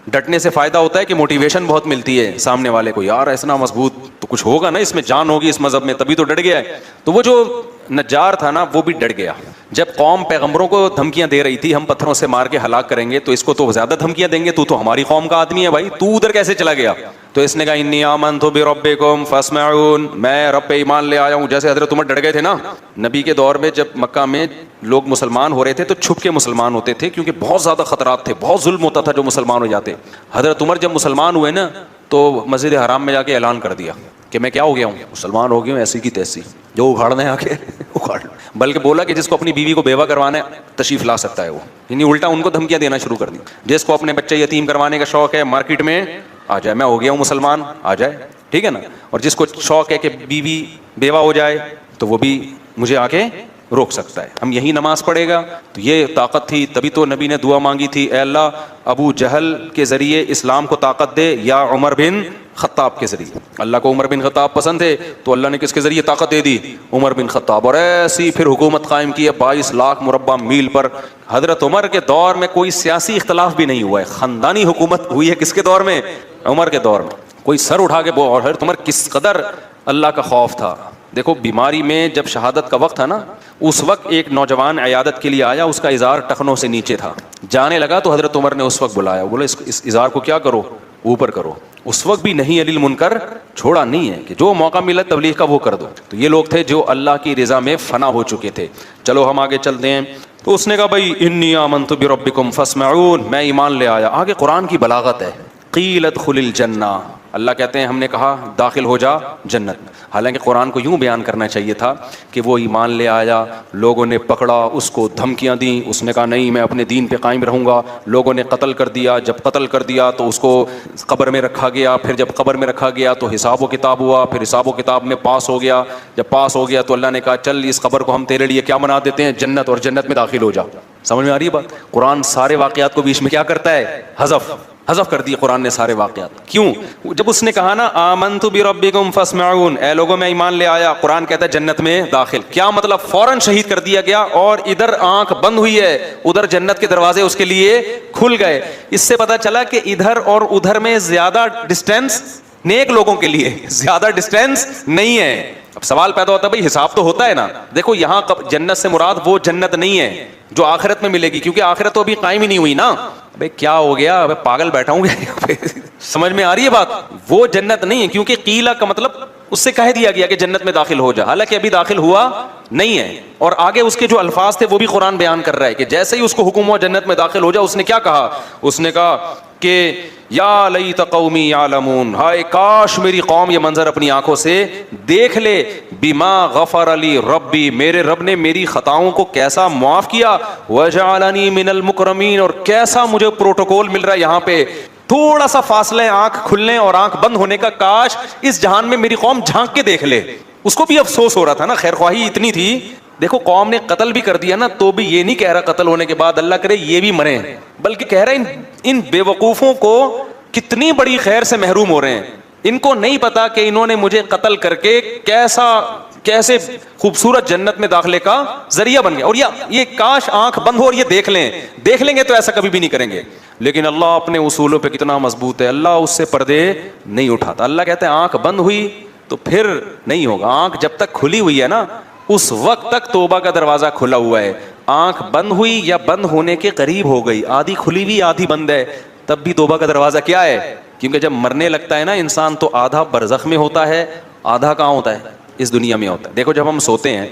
Speaker 2: ڈٹنے سے فائدہ ہوتا ہے کہ موٹیویشن بہت ملتی ہے سامنے والے کو, یار ایسا مضبوط تو کچھ ہوگا نا, اس میں جان ہوگی اس مذہب میں, تبھی تو ڈٹ گیا ہے. تو وہ جو نجار تھا نا وہ بھی ڈٹ گیا. جب قوم پیغمبروں کو دھمکیاں دے رہی تھی ہم پتھروں سے مار کے ہلاک کریں گے, تو اس کو تو زیادہ دھمکیاں دیں گے, تو ہماری قوم کا آدمی ہے بھائی, تو ادھر کیسے چلا گیا؟ تو اس نے کہا انی آمنت بربکم فاسمعون, میں رب پہ ایمان لے آیا ہوں. جیسے حضرت عمر ڈٹ گئے تھے نا نبی کے دور میں, جب مکہ میں لوگ مسلمان ہو رہے تھے تو چھپ کے مسلمان ہوتے تھے کیونکہ بہت زیادہ خطرات تھے, بہت ظلم ہوتا تھا جو مسلمان ہو جاتے. حضرت عمر جب مسلمان ہوئے نا تو مسجد حرام میں جا کے اعلان کر دیا کہ میں کیا ہو گیا ہوں, مسلمان ہو گیا ہوں, ایسی کی تیسی, جو اکھاڑنا ہے آ کے اکھاڑ. بلکہ بولا کہ جس کو اپنی بیوی کو بیوہ کروانا ہے تشریف لا سکتا ہے وہ, یعنی الٹا ان کو دھمکیاں دینا شروع کر دی. جس کو اپنے بچے یتیم کروانے کا شوق ہے مارکیٹ میں آ جائے, میں ہو گیا ہوں مسلمان, آ جائے, ٹھیک ہے نا. اور جس کو شوق ہے کہ بیوی بیوہ ہو جائے تو وہ بھی مجھے آ کے روک سکتا ہے. ہم یہی نماز پڑھے گا, تو یہ طاقت تھی. تبھی تو نبی نے دعا مانگی تھی, اے اللہ ابو جہل کے ذریعے اسلام کو طاقت دے یا عمر بن خطاب کے ذریعے. اللہ کو عمر بن خطاب پسند تھے تو اللہ نے کس کے ذریعے طاقت دے دی؟ عمر بن خطاب. اور ایسی پھر حکومت قائم کی ہے 22 لاکھ مربع میل پر. حضرت عمر کے دور میں کوئی سیاسی اختلاف بھی نہیں ہوا ہے, خاندانی حکومت ہوئی ہے. کس کے دور میں؟ عمر کے دور میں. کوئی سر اٹھا کے اور حضرت عمر کس قدر اللہ کا خوف تھا. دیکھو بیماری میں جب شہادت کا وقت تھا نا, اس وقت ایک نوجوان عیادت کے لیے آیا, اس کا ازار ٹخنوں سے نیچے تھا, جانے لگا تو حضرت عمر نے اس وقت بلایا, بولے اس ازار کو کیا کرو, اوپر کرو. اس وقت بھی نہیں علی المنکر چھوڑا نہیں ہے کہ جو موقع ملا تبلیغ کا وہ کر دو. تو یہ لوگ تھے جو اللہ کی رضا میں فنا ہو چکے تھے. چلو ہم آگے چلتے ہیں. تو اس نے کہا بھائی انی آمنت بربکم فاسمعون, میں ایمان لے آیا. آگے قرآن کی بلاغت ہے, قیل ادخل الجنہ, اللہ کہتے ہیں ہم نے کہا داخل ہو جا جنت. حالانکہ قرآن کو یوں بیان کرنا چاہیے تھا کہ وہ ایمان لے آیا, لوگوں نے پکڑا, اس کو دھمکیاں دیں, اس نے کہا نہیں میں اپنے دین پہ قائم رہوں گا. لوگوں نے قتل کر دیا, جب قتل کر دیا تو اس کو قبر میں رکھا گیا. پھر جب قبر میں رکھا گیا تو حساب و کتاب ہوا, پھر حساب و کتاب میں پاس ہو گیا. جب پاس ہو گیا تو اللہ نے کہا چل اس قبر کو ہم تیرے لیے کیا بنا دیتے ہیں, جنت, اور جنت میں داخل ہو جا. سمجھ میں آ رہی ہے بات؟ قرآن سارے واقعات کو بیچ میں کیا کرتا ہے, حذف کر دی قرآن نے سارے واقعات. کیوں؟ جب اس نے کہا نا آمنت بربکم فاسمعون, اے لوگوں میں ایمان لے آیا, قرآن کہتا ہے جنت میں داخل. کیا مطلب؟ فوراً شہید کر دیا گیا, اور ادھر آنکھ بند ہوئی ہے, ادھر جنت کے دروازے اس کے لیے کھل گئے. اس سے پتا چلا کہ ادھر اور ادھر میں زیادہ ڈسٹینس نیک لوگوں کے لیے زیادہ ڈسٹینس نہیں ہے. اب سوال پیدا ہوتا ہے بھائی حساب تو ہوتا ہے نا. دیکھو یہاں جنت سے مراد وہ جنت نہیں ہے جو آخرت میں ملے گی, کیونکہ آخرت تو ابھی قائم ہی نہیں ہوئی نا. بھائی کیا ہو گیا, ابھی پاگل بیٹھا ہوں یہاں پہ, سمجھ میں آ رہی ہے بات؟ وہ جنت نہیں ہے, کیونکہ قیلا کا مطلب اس سے کہہ دیا گیا کہ جنت میں داخل ہو جا, حالانکہ ابھی داخل ہوا نہیں ہے. اور آگے اس کے جو الفاظ تھے وہ بھی قرآن بیان کر رہا ہے کہ جیسے ہی اس کو حکم ہوا جنت میں داخل ہو جا, اس نے کیا کہا؟ اس نے کہا کہ یا لیت قومی یعلمون, ہائے کاش میری قوم یہ منظر اپنی آنکھوں سے دیکھ لے, بما غفر لی ربی, میرے رب نے میری خطاؤں کو کیسا معاف کیا, وجعلنی من المکرمین, اور کیسا مجھے پروٹوکول مل رہا ہے یہاں پہ. تھوڑا سا فاصلہ ہے آنکھ کھلنے اور آنکھ بند ہونے کا, کاش اس جہان میں میری قوم جھانک کے دیکھ لے. اس کو بھی افسوس ہو رہا تھا نا, خیر خواہی اتنی تھی. دیکھو قوم نے قتل بھی کر دیا نا, تو بھی یہ نہیں کہہ رہا قتل ہونے کے بعد اللہ کرے یہ بھی مریں, بلکہ کہہ رہا ہے ان بے وقوفوں کو کتنی بڑی خیر سے محروم ہو رہے ہیں. ان کو نہیں پتا کہ انہوں نے مجھے قتل کر کے کیسے خوبصورت جنت میں داخلے کا ذریعہ بن گیا. اور یہ کاش آنکھ بند ہو اور یہ دیکھ لیں گے تو ایسا کبھی بھی نہیں کریں گے. لیکن اللہ اپنے اصولوں پہ کتنا مضبوط ہے, اللہ اس سے پردے نہیں اٹھاتا. اللہ کہتے ہیں آنکھ بند ہوئی تو پھر نہیں ہوگا. آنکھ جب تک کھلی ہوئی ہے نا اس وقت تک توبہ کا دروازہ کھلا ہوا ہے. آنکھ بند ہوئی یا بند ہونے کے قریب ہو گئی, آدھی کھلی ہوئی آدھی بند ہے, تب بھی توبہ کا دروازہ کیا ہے. کیونکہ جب مرنے لگتا ہے نا انسان تو آدھا برزخ میں ہوتا ہے, آدھا کہاں ہوتا ہے, اس دنیا میں ہوتا ہے. دیکھو جب ہم سوتے ہیں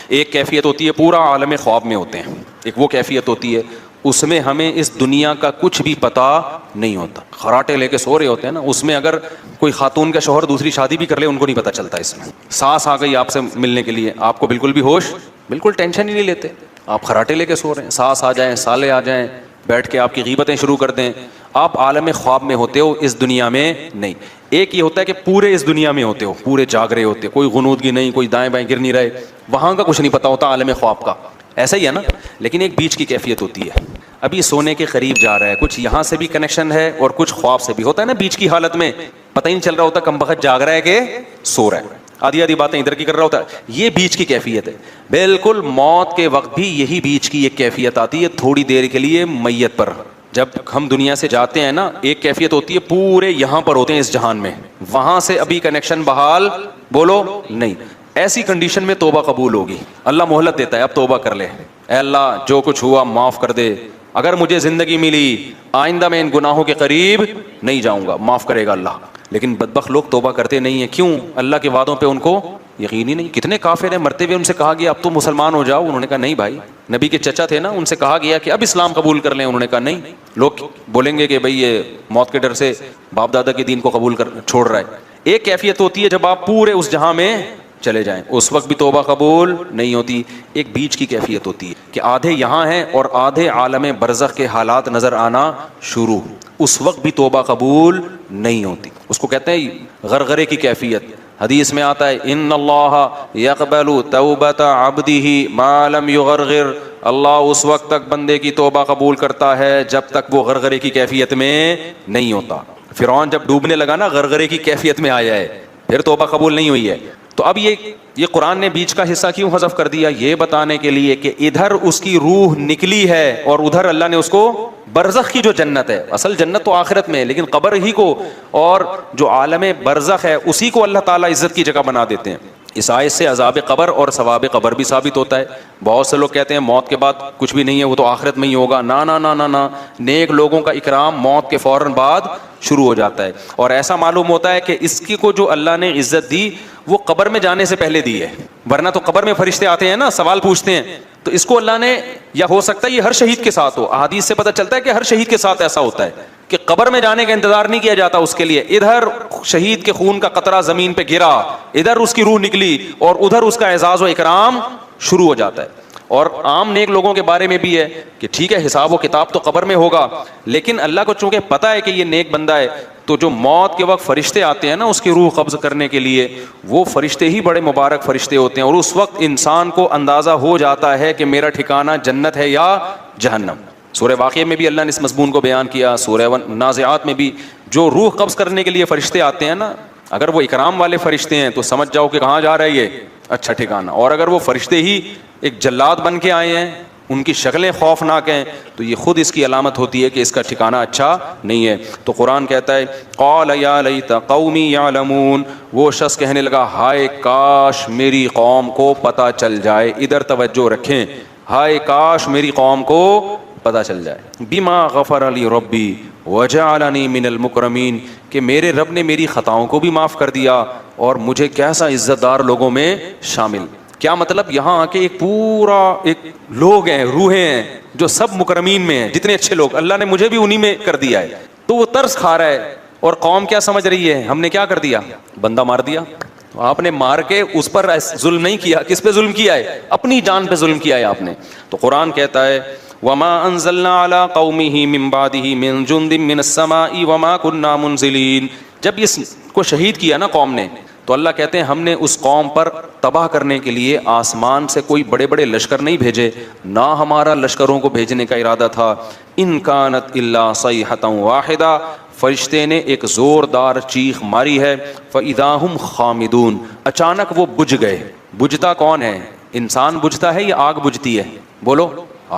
Speaker 2: ایک کیفیت ہوتی ہے, پورا عالم خواب میں ہوتے ہیں. ایک وہ کیفیت ہوتی ہے اس میں ہمیں اس دنیا کا کچھ بھی پتا نہیں ہوتا, خراٹے لے کے سو رہے ہوتے ہیں نا. اس میں اگر کوئی خاتون کا شوہر دوسری شادی بھی کر لے ان کو نہیں پتا چلتا. اس میں سانس آ گئی آپ سے ملنے کے لیے, آپ کو بالکل بھی ہوش, بالکل ٹینشن ہی نہیں لیتے, آپ خراٹے لے کے سو رہے ہیں. سانس آ جائیں, سالے آ جائیں, بیٹھ کے آپ کی غیبتیں شروع کر دیں, آپ عالم خواب میں ہوتے ہو, اس دنیا میں نہیں. ایک یہ ہوتا ہے کہ پورے اس دنیا میں ہوتے ہو, پورے جاگ رہے ہوتے, کوئی غنودگی نہیں, کوئی دائیں بائیں گر نہیں رہے, وہاں کا کچھ نہیں پتا ہوتا عالم خواب کا. ایسا ہی ہے نا. لیکن ایک بیچ کی کیفیت ہوتی ہے, ابھی سونے کے قریب جا رہا ہے, کچھ یہاں سے بھی کنیکشن ہے اور کچھ خواب سے بھی ہوتا ہے نا. بیچ کی حالت میں پتہ ہی نہیں چل رہا ہوتا کم بخت جاگ رہا ہے کہ سو رہا ہے, آدھی باتیں ادھر کی کر رہا ہوتا ہے. یہ بیچ کی کیفیت ہے. بالکل موت کے وقت بھی یہی بیچ کی ایک کیفیت آتی ہے, تھوڑی دیر کے لیے میت پر جب ہم دنیا سے جاتے ہیں نا، ایک کیفیت ہوتی ہے پورے یہاں پر ہوتے ہیں اس جہان میں، وہاں سے ابھی کنیکشن بحال بولو نہیں، ایسی کنڈیشن میں توبہ قبول ہوگی. اللہ مہلت دیتا ہے، اب توبہ کر لے، اے اللہ جو کچھ ہوا معاف کر دے، اگر مجھے زندگی ملی آئندہ میں ان گناہوں کے قریب نہیں جاؤں گا، معاف کرے گا اللہ. لیکن بدبخت لوگ توبہ کرتے نہیں ہیں. کیوں؟ اللہ کے وعدوں پہ ان کو یقین ہی نہیں. کتنے کافر ہیں مرتے ہوئے ان سے کہا گیا اب تو مسلمان ہو جاؤ، انہوں نے کہا نہیں بھائی. نبی کے چچا تھے نا، ان سے کہا گیا کہ اب اسلام قبول کر لیں، انہوں نے کہا نہیں. لوگ بولیں گے کہ بھئی یہ موت کے ڈر سے باپ دادا کے دین کو قبول کر چھوڑ رہا ہے. ایک کیفیت ہوتی ہے جب آپ پورے اس جہاں میں چلے جائیں، اس وقت بھی توبہ قبول نہیں ہوتی. ایک بیچ کی کیفیت ہوتی ہے کہ آدھے یہاں ہیں اور آدھے عالم برزخ کے حالات نظر آنا شروع، اس وقت بھی توبہ قبول نہیں ہوتی. اس کو کہتے ہیں غرغرے کی کیفیت. حدیث میں آتا ہے ان اللہ یقبل توبۃ عبدہ ما لم یغرغر، اللہ اس وقت تک بندے کی توبہ قبول کرتا ہے جب تک وہ غرغرے کی کیفیت میں نہیں ہوتا. فرعون جب ڈوبنے لگا نا، غرغرے کی کیفیت میں آیا ہے، پھر توبہ قبول نہیں ہوئی ہے. تو اب یہ قرآن نے بیچ کا حصہ کیوں حذف کر دیا؟ یہ بتانے کے لیے کہ ادھر اس کی روح نکلی ہے اور ادھر اللہ نے اس کو برزخ کی جو جنت ہے، اصل جنت تو آخرت میں ہے، لیکن قبر ہی کو اور جو عالم برزخ ہے اسی کو اللہ تعالیٰ عزت کی جگہ بنا دیتے ہیں. اس آیت سے عذاب قبر اور ثواب قبر بھی ثابت ہوتا ہے. بہت سے لوگ کہتے ہیں موت کے بعد کچھ بھی نہیں ہے، وہ تو آخرت میں ہی ہوگا. نا نا نا نا نا، نیک لوگوں کا اکرام موت کے فوراً بعد شروع ہو جاتا ہے. اور ایسا معلوم ہوتا ہے کہ اس کی کو جو اللہ نے عزت دی وہ قبر میں جانے سے پہلے دی ہے، ورنہ تو قبر میں فرشتے آتے ہیں نا، سوال پوچھتے ہیں. تو اس کو اللہ نے، یا ہو سکتا ہے یہ ہر شہید کے ساتھ ہو، احادیث سے پتہ چلتا ہے کہ ہر شہید کے ساتھ ایسا ہوتا ہے کہ قبر میں جانے کا انتظار نہیں کیا جاتا اس کے لیے. ادھر شہید کے خون کا قطرہ زمین پہ گرا، ادھر اس کی روح نکلی اور ادھر اس کا اعزاز و اکرام شروع ہو جاتا ہے. اور عام نیک لوگوں کے بارے میں بھی ہے کہ ٹھیک ہے حساب و کتاب تو قبر میں ہوگا، لیکن اللہ کو چونکہ پتہ ہے کہ یہ نیک بندہ ہے، تو جو موت کے وقت فرشتے آتے ہیں نا اس کی روح قبض کرنے کے لیے، وہ فرشتے ہی بڑے مبارک فرشتے ہوتے ہیں. اور اس وقت انسان کو اندازہ ہو جاتا ہے کہ میرا ٹھکانہ جنت ہے یا جہنم. سورہ واقعہ میں بھی اللہ نے اس مضمون کو بیان کیا، سورہ نازعات میں بھی. جو روح قبض کرنے کے لیے فرشتے آتے ہیں نا، اگر وہ اکرام والے فرشتے ہیں تو سمجھ جاؤ کہ کہاں جا رہا ہے یہ اچھا ٹھکانہ. اور اگر وہ فرشتے ہی ایک جلاد بن کے آئے ہیں، ان کی شکلیں خوفناک ہیں، تو یہ خود اس کی علامت ہوتی ہے کہ اس کا ٹھکانہ اچھا نہیں ہے. تو قرآن کہتا ہے قال یا لیت قومی یعلمون، وہ شخص کہنے لگا ہائے کاش میری قوم کو پتہ چل جائے. ادھر توجہ رکھیں، ہائے کاش میری قوم کو پتہ چل جائے. بما غفر لی ربی وجعلنی من المکرمین، کہ میرے رب نے میری خطاؤں کو بھی معاف کر دیا اور مجھے کیسا عزت دار لوگوں میں شامل. کیا مطلب؟ یہاں آ کے ایک پورا ایک لوگ ہیں، روحیں ہیں جو سب مکرمین میں ہیں، جتنے اچھے لوگ، اللہ نے مجھے بھی انہی میں کر دیا ہے. تو وہ ترس کھا رہا ہے اور قوم کیا سمجھ رہی ہے؟ ہم نے کیا کر دیا؟ بندہ مار دیا. آپ نے مار کے اس پر ظلم نہیں کیا. کس پہ ظلم کیا ہے؟ اپنی جان پہ ظلم کیا ہے آپ نے. تو قرآن کہتا ہے وما انزلنا على قومه من بعده من جند من السماء وما كنا منزلين. جب اس کو شہید کیا نا قوم نے، تو اللہ کہتے ہیں ہم نے اس قوم پر تباہ کرنے کے لیے آسمان سے کوئی بڑے بڑے لشکر نہیں بھیجے، نہ ہمارا لشکروں کو بھیجنے کا ارادہ تھا. ان كانت الا صيحة واحدة، فرشتے نے ایک زوردار چیخ ماری ہے. فاذا هم خامدون، اچانک وہ بجھ گئے. بجھتا کون ہے؟ انسان بجھتا ہے یا آگ بجھتی ہے؟ بولو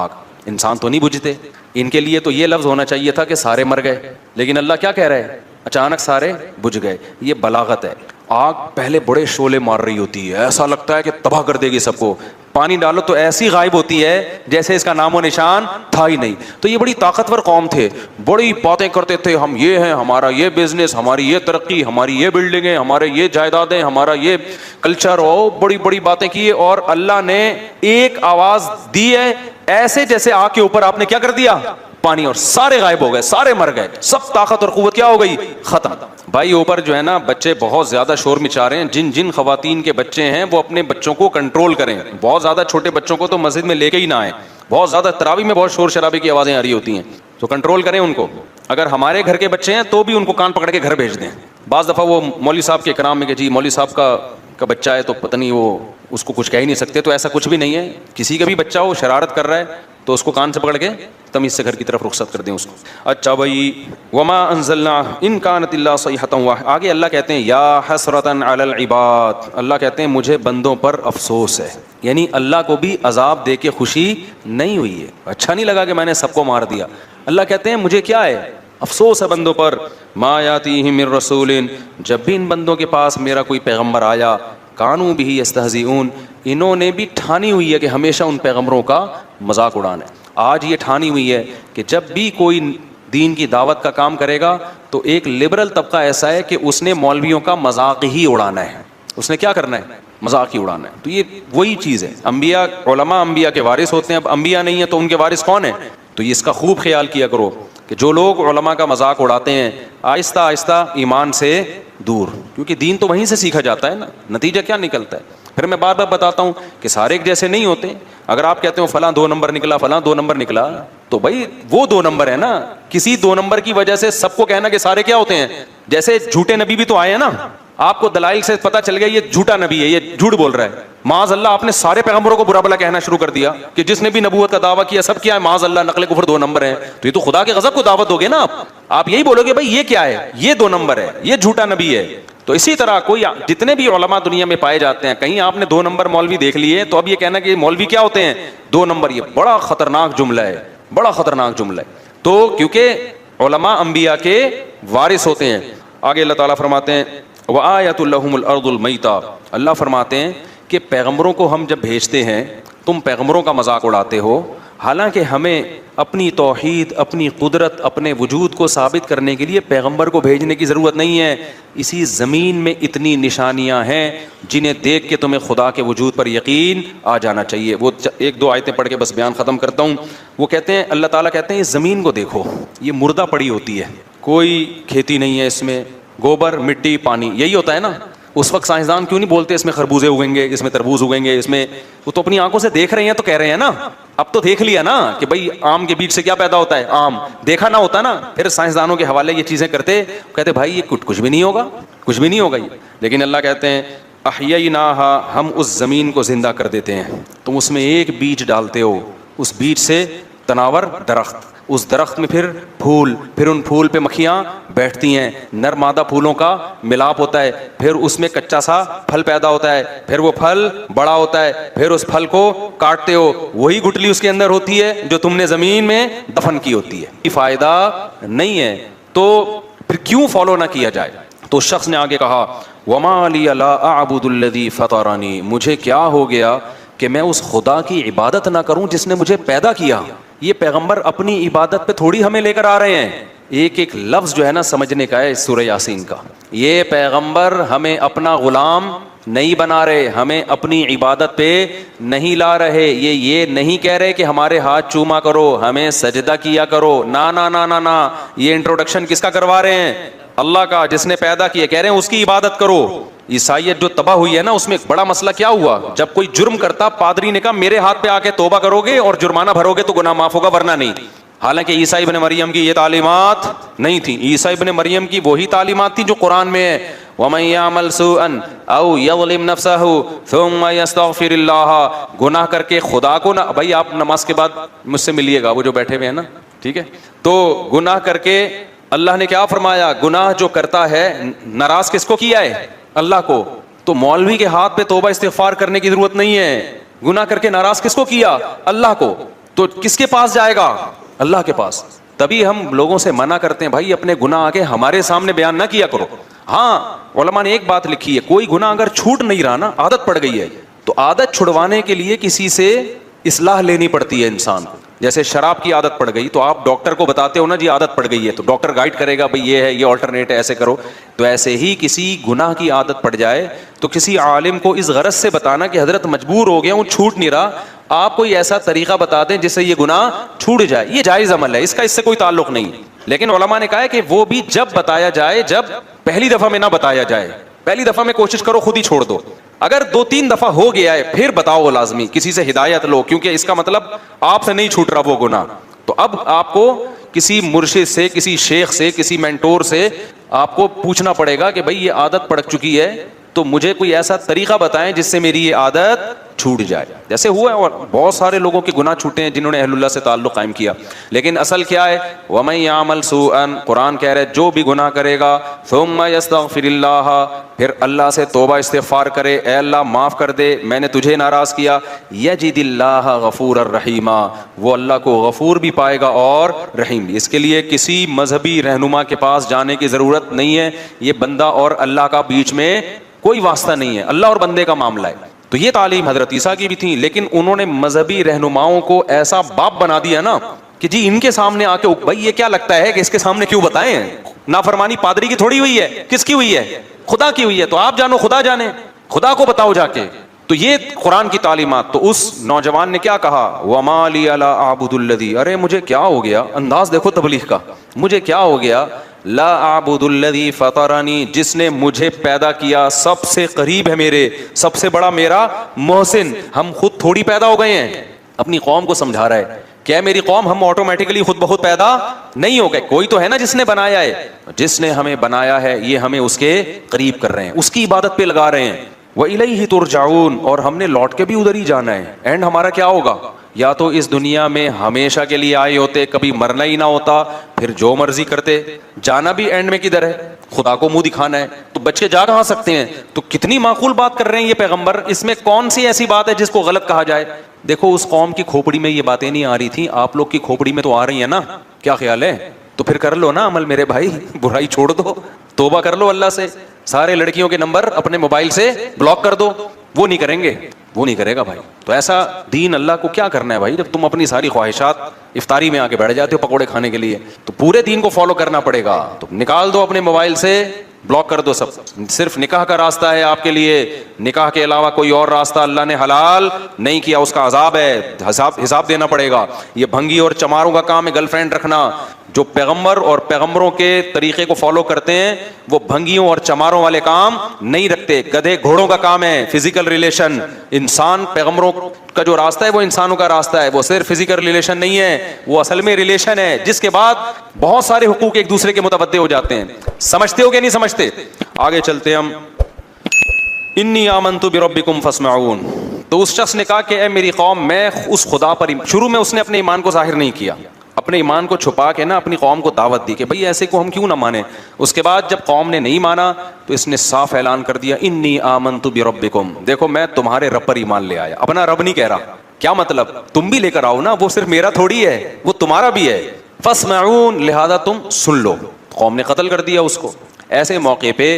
Speaker 2: آگ. انسان تو نہیں بجھتے. ان کے لیے تو یہ لفظ ہونا چاہیے تھا کہ سارے مر گئے، لیکن اللہ کیا کہہ رہے ہیں؟ اچانک سارے بجھ گئے. یہ بلاغت ہے. آگ پہلے بڑے شعلے مار رہی ہوتی ہے، ایسا لگتا ہے کہ تباہ کر دے گی سب کو. پانی ڈالو تو ایسی غائب ہوتی ہے جیسے اس کا نام و نشان تھا ہی نہیں. تو یہ بڑی طاقتور قوم تھے، بڑی باتیں کرتے تھے، ہم یہ ہیں، ہمارا یہ بزنس، ہماری یہ ترقی، ہماری یہ بلڈنگیں، ہمارے یہ جائیدادیں، ہمارا یہ کلچر، اور بڑی بڑی باتیں کی. اور اللہ نے ایک آواز دی ہے ایسے جیسے آگ کے اوپر آپ نے کیا کر دیا؟ پانی، اور سارے غائب ہو گئے، سارے مر گئے. سب طاقت اور قوت کیا ہو گئی؟ ختم. بھائی اوپر جو ہے نا بچے بہت زیادہ شور مچا رہے ہیں. جن خواتین کے بچے ہیں وہ اپنے بچوں کو کنٹرول کریں. بہت زیادہ چھوٹے بچوں کو تو مسجد میں لے کے ہی نہ آئیں. بہت زیادہ تراویح میں بہت شور شرابے کی آوازیں آ رہی ہوتی ہیں، تو کنٹرول کریں ان کو. اگر ہمارے گھر کے بچے ہیں تو بھی ان کو کان پکڑ کے گھر بھیج دیں. بعض دفعہ وہ مولوی صاحب کے کرام میں کہ جی مولوی صاحب کا بچہ ہے تو پتہ نہیں وہ اس کو کچھ کہہ ہی نہیں سکتے. تو ایسا کچھ بھی نہیں ہے. کسی کا بھی بچہ ہو شرارت کر رہا ہے تو اس کو کان سے پکڑ کے تمیز سے گھر کی طرف رخصت کر دیں اس کو. اچھا بھائی وما انزلنا ان كانت الا صيحة واحدة. آگے اللہ کہتے ہیں یا حسرة علی العباد، اللہ کہتے ہیں مجھے بندوں پر افسوس ہے. یعنی اللہ کو بھی عذاب دے کے خوشی نہیں ہوئی ہے، اچھا نہیں لگا کہ میں نے سب کو مار دیا. اللہ کہتے ہیں مجھے کیا ہے افسوس ہے بندوں پر, ما یاتیہم من رسول, جب بھی ان بندوں کے پاس میرا کوئی پیغمبر آیا, کانوا بہ یستہزئون, انہوں نے بھی ٹھانی ہوئی ہے کہ ہمیشہ ان پیغمبروں کا مذاق اڑانا ہے. آج یہ ٹھانی ہوئی ہے کہ جب بھی کوئی دین کی دعوت کا کام کرے گا تو ایک لبرل طبقہ ایسا ہے کہ اس نے مولویوں کا مذاق ہی اڑانا ہے, اس نے کیا کرنا ہے, مذاق ہی اڑانا ہے. تو یہ وہی چیز ہے, انبیاء علماء انبیاء کے وارث ہوتے ہیں, اب انبیاء نہیں ہیں تو ان کے وارث کون ہیں؟ تو یہ اس کا خوب خیال کیا کرو کہ جو لوگ علماء کا مذاق اڑاتے ہیں آہستہ آہستہ ایمان سے دور, کیونکہ دین تو وہیں سے سیکھا جاتا ہے نا, نتیجہ کیا نکلتا ہے. پھر میں بار بار بتاتا ہوں کہ سارے ایک جیسے نہیں ہوتے. اگر آپ کہتے ہو فلاں 2 نمبر نکلا, فلاں 2 نمبر نکلا, تو بھائی وہ 2 نمبر ہے نا, کسی 2 نمبر کی وجہ سے سب کو کہنا کہ سارے کیا ہوتے ہیں. جیسے جھوٹے نبی بھی تو آئے ہیں نا, آپ کو دلائل سے پتہ چل گیا یہ جھوٹا نبی ہے, یہ جھوٹ بول رہا ہے, معاذ اللہ آپ نے سارے پیغمبروں کو برا بھلا کہنا شروع کر دیا کہ جس نے بھی نبوت کا دعویٰ کیا سب کیا ہے, معاذ اللہ نقل کفر 2 نمبر ہیں. تو یہ تو خدا کے غضب کو دعوت دو گے نا آپ یہی بولو گے بھائی یہ کیا ہے, یہ 2 نمبر ہے, یہ جھوٹا نبی ہے. تو اسی طرح کوئی جتنے بھی علماء دنیا میں پائے جاتے ہیں, کہیں آپ نے 2 نمبر مولوی دیکھ لیے تو اب یہ کہنا کہ مولوی کیا ہوتے ہیں 2 نمبر, یہ بڑا خطرناک جملہ ہے, بڑا خطرناک جملہ ہے. تو کیونکہ علماء انبیاء کے وارث ہوتے ہیں. آگے اللہ تعالیٰ فرماتے ہیں وآیۃ لہم الارض المیتہ, اللہ فرماتے ہیں کہ پیغمبروں کو ہم جب بھیجتے ہیں تم پیغمبروں کا مذاق اڑاتے ہو, حالانکہ ہمیں اپنی توحید, اپنی قدرت, اپنے وجود کو ثابت کرنے کے لیے پیغمبر کو بھیجنے کی ضرورت نہیں ہے. اسی زمین میں اتنی نشانیاں ہیں جنہیں دیکھ کے تمہیں خدا کے وجود پر یقین آ جانا چاہیے. وہ 1-2 آیتیں پڑھ کے بس بیان ختم کرتا ہوں. وہ کہتے ہیں, اللہ تعالیٰ کہتے ہیں اس زمین کو دیکھو, یہ مردہ پڑی ہوتی ہے, کوئی کھیتی نہیں ہے اس میں, گوبر مٹی پانی یہی ہوتا ہے نا. اس وقت سائنسدان کیوں نہیں بولتے اس میں خربوزے اگیں گے, اس میں تربوز اگیں گے, اس میں, وہ تو اپنی آنکھوں سے دیکھ رہے ہیں تو کہہ رہے ہیں نا. اب تو دیکھ لیا نا کہ بھائی آم کے بیج سے کیا پیدا ہوتا ہے, آم, دیکھا نہ ہوتا نا پھر سائنسدانوں کے حوالے یہ چیزیں کرتے, کہتے بھائی یہ کچھ بھی نہیں ہوگا, کچھ بھی نہیں ہوگا یہ. لیکن اللہ کہتے ہیں احییناہا, ہم اس زمین کو زندہ کر دیتے ہیں, تم اس میں ایک بیج ڈالتے ہو, اس بیج سے تناور درخت, اس درخت میں پھر پھول, پھر ان پھول پہ مکھیاں بیٹھتی ہیں, نر مادہ پھولوں کا ملاپ ہوتا ہے, پھر اس میں کچا سا پھل پیدا ہوتا ہے, پھر وہ پھل بڑا ہوتا ہے, پھر اس پھل کو کاٹتے ہو, وہی گٹلی اس کے اندر ہوتی ہے جو تم نے زمین میں دفن کی ہوتی ہے. یہ فائدہ نہیں ہے تو پھر کیوں فالو نہ کیا جائے. تو شخص نے آگے کہا وما لی لا اعبد الذی فطرنی, مجھے کیا ہو گیا کہ میں اس خدا کی عبادت نہ کروں جس نے مجھے پیدا کیا. یہ پیغمبر اپنی عبادت پہ تھوڑی ہمیں لے کر آ رہے ہیں, ایک ایک لفظ جو ہے نا سمجھنے کا ہے سورہ یاسین کا. یہ پیغمبر ہمیں اپنا غلام نہیں بنا رہے, ہمیں اپنی عبادت پہ نہیں لا رہے. یہ نہیں کہہ رہے کہ ہمارے ہاتھ چوما کرو, ہمیں سجدہ کیا کرو, نا نا نا نا نا. یہ انٹروڈکشن کس کا کروا رہے ہیں, اللہ کا, جس نے پیدا کیا. کہہ رہے ہیں اس کی عبادت کرو. عیسائیت جو تباہ ہوئی ہے نا اس میں ایک بڑا مسئلہ کیا ہوا, جب کوئی جرم کرتا پادری نے کہا میرے ہاتھ پہ آ کے توبہ کرو گے اور جرمانہ بھرو گے تو گناہ معاف ہوگا ورنہ نہیں. حالانکہ عیسیٰ ابن مریم کی یہ تعلیمات نہیں تھی. عیسیٰ ابن مریم کی وہی تعلیمات تھی جو قرآن میں ہے, وَمَن يَعْمَلْ سُوءًا أَوْ يَظْلِمْ نَفْسَهُ ثُمَّ يَسْتَغْفِرِ اللَّهَ, گناہ کر کے خدا کو نہ, بھائی آپ نماز کے بعد مجھ سے ملیے گا, وہ جو بیٹھے ہوئے ہیں نا, ٹھیک ہے, تو گناہ کر کے اللہ نے کیا فرمایا, گناہ جو کرتا ہے ناراض کس کو کیا ہے, اللہ کو. تو مولوی کے ہاتھ پہ توبہ استغفار کرنے کی ضرورت نہیں ہے, گناہ کر کے ناراض کس کو کیا, اللہ کو. تو کس کے پاس جائے گا, اللہ کے پاس. تبھی ہم لوگوں سے منع کرتے ہیں بھائی اپنے گناہ آگے ہمارے سامنے بیان نہ کیا کرو. ہاں علماء نے ایک بات لکھی ہے, کوئی گناہ اگر چھوٹ نہیں رہا نا, عادت پڑ گئی ہے, تو عادت چھڑوانے کے لیے کسی سے اصلاح لینی پڑتی ہے انسان کو. جیسے شراب کی عادت پڑ گئی تو آپ ڈاکٹر کو بتاتے ہو نا جی عادت پڑ گئی ہے, تو ڈاکٹر گائیڈ کرے گا بھئی یہ ہے, یہ آلٹرنیٹ ہے, ایسے کرو. تو ایسے ہی کسی گناہ کی عادت پڑ جائے تو کسی عالم کو اس غرض سے بتانا کہ حضرت مجبور ہو گیا ہوں, چھوٹ نہیں رہا, آپ کوئی ایسا طریقہ بتا دیں جس سے یہ گناہ چھوٹ جائے, یہ جائز عمل ہے, اس کا اس سے کوئی تعلق نہیں. لیکن علماء نے کہا ہے کہ وہ بھی جب بتایا جائے, جب پہلی دفعہ میں نہ بتایا جائے. پہلی دفعہ میں کوشش کرو خود ہی چھوڑ دو, اگر 2-3 دفعہ ہو گیا ہے پھر بتاؤ, وہ لازمی کسی سے ہدایت لو, کیونکہ اس کا مطلب آپ سے نہیں چھوٹ رہا وہ گناہ. تو اب آپ کو کسی مرشد سے, کسی شیخ سے, کسی مینٹور سے آپ کو پوچھنا پڑے گا کہ بھئی یہ عادت پڑ چکی ہے, تو مجھے کوئی ایسا طریقہ بتائیں جس سے میری یہ عادت چھوٹ جائے. جیسے ہوا ہے اور بہت سارے لوگوں کے گناہ چھوٹے ہیں جنہوں نے اہل اللہ سے تعلق قائم کیا. لیکن اصل کیا ہے؟ وَمَن يَعْمَلْ سُوءًا، قرآن کہہ رہے ہے جو بھی گناہ کرے گا ثُمَّ يَسْتَغْفِرِ اللَّهَ، پھر اللہ سے توبہ استغفار کرے، اے اللہ معاف کر دے، میں نے تجھے ناراض کیا، يَجِدِ اللَّهَ غَفُورًا رَحِيمًا، وہ اللہ کو غفور بھی پائے گا اور رحیم بھی. اس کے لیے کسی مذہبی رہنما کے پاس جانے کی ضرورت نہیں ہے. یہ بندہ اور اللہ کا بیچ میں کوئی واسطہ نہیں ہے، اللہ اور بندے کا معاملہ ہے. تو یہ تعلیم حضرت عیسیٰ کی بھی تھی، لیکن انہوں نے مذہبی رہنماؤں کو ایسا باپ بنا دیا نا کہ جی ان کے سامنے آ کے بھائی یہ کیا لگتا ہے کہ اس کے سامنے کیوں بتائیں؟ نافرمانی پادری کی تھوڑی ہوئی ہے، کس کی ہوئی ہے؟ خدا کی ہوئی ہے. تو آپ جانو، خدا جانے، خدا کو بتاؤ جا کے. تو یہ قرآن کی تعلیمات. تو اس نوجوان نے کیا کہا؟ وَمَا لِيَ لَا أَعْبُدُ الَّذِي، ارے مجھے کیا ہو گیا، انداز دیکھو تبلیغ کا، مجھے کیا ہو گیا، لا اعبد الذی فطرنی، جس نے مجھے پیدا کیا، سب سے قریب ہے میرے، سب سے بڑا میرا محسن. ہم خود تھوڑی پیدا ہو گئے ہیں. اپنی قوم کو سمجھا رہا ہے کیا میری قوم ہم آٹومیٹکلی خود بخود پیدا نہیں ہو گئے، کوئی تو ہے نا جس نے بنایا ہے. جس نے ہمیں بنایا ہے یہ ہمیں اس کے قریب کر رہے ہیں، اس کی عبادت پہ لگا رہے ہیں. وَإِلَيْهِ تُرْجَعُونَ، اور ہم نے لوٹ کے بھی ادھر ہی جانا ہے. اینڈ ہمارا کیا ہوگا؟ یا تو اس دنیا میں ہمیشہ کے لیے آئے ہوتے، کبھی مرنا ہی نہ ہوتا، پھر جو مرضی کرتے. جانا بھی اینڈ میں کدھر ہے؟ خدا کو منہ دکھانا ہے. تو بچے جا کہاں سکتے ہیں؟ تو کتنی معقول بات کر رہے ہیں یہ پیغمبر. اس میں کون سی ایسی بات ہے جس کو غلط کہا جائے؟ دیکھو اس قوم کی کھوپڑی میں یہ باتیں نہیں آ رہی تھیں، آپ لوگ کی کھوپڑی میں تو آ رہی ہیں نا. کیا خیال ہے؟ تو پھر کر لو نا عمل میرے بھائی، برائی چھوڑ دو، توبہ کر لو اللہ سے. سارے لڑکیوں کے نمبر اپنے موبائل سے بلاک کر دو. وہ نہیں کریں گے، وہ نہیں کرے گا بھائی. تو ایسا دین اللہ کو کیا کرنا ہے بھائی؟ جب تم اپنی ساری خواہشات افطاری میں آ کے بیٹھ جاتے ہو پکوڑے کھانے کے لیے، تو پورے دین کو فالو کرنا پڑے گا. تو نکال دو اپنے موبائل سے، بلاک کر دو سب. صرف نکاح کا راستہ ہے آپ کے لیے، نکاح کے علاوہ کوئی اور راستہ اللہ نے حلال نہیں کیا، اس کا عذاب ہے، حساب دینا پڑے گا. یہ بھنگی اور چماروں کا کام ہے گرل فرینڈ رکھنا. جو پیغمبر اور پیغمبروں کے طریقے کو فالو کرتے ہیں وہ بھنگیوں اور چماروں والے کام نہیں رکھتے. گدھے گھوڑوں کا کام ہے فزیکل ریلیشن. انسان پیغمبروں کا جو راستہ ہے وہ انسانوں کا راستہ ہے، وہ صرف فزیکل ریلیشن نہیں ہے، وہ اصل میں ریلیشن ہے جس کے بعد بہت سارے حقوق ایک دوسرے کے متبادل ہو جاتے ہیں. سمجھتے ہو کہ نہیں سمجھتے؟ آگے چلتے ہم. انی آمنت بربکم فاسمعون. تو اس شخص نے کہا کہ اے میری قوم، میں اس خدا پر، شروع میں اس نے اپنے ایمان کو ظاہر نہیں کیا، اپنے ایمان کو چھپا کے نا اپنی قوم کو دعوت دی کہ بھئی ایسے کو ہم کیوں نہ مانیں. اس کے بعد جب قوم نے نہیں مانا تو اس نے صاف اعلان کر دیا انی آمنت بربکم، دیکھو میں تمہارے رب پر ایمان لے آیا. اپنا رب نہیں کہہ رہا. کیا مطلب؟ تم بھی لے کر آؤ نا، وہ صرف میرا تھوڑی ہے، وہ تمہارا بھی ہے. فاسمعون، لہذا تم سن لو. قوم نے قتل کر دیا اس کو. ایسے موقع پہ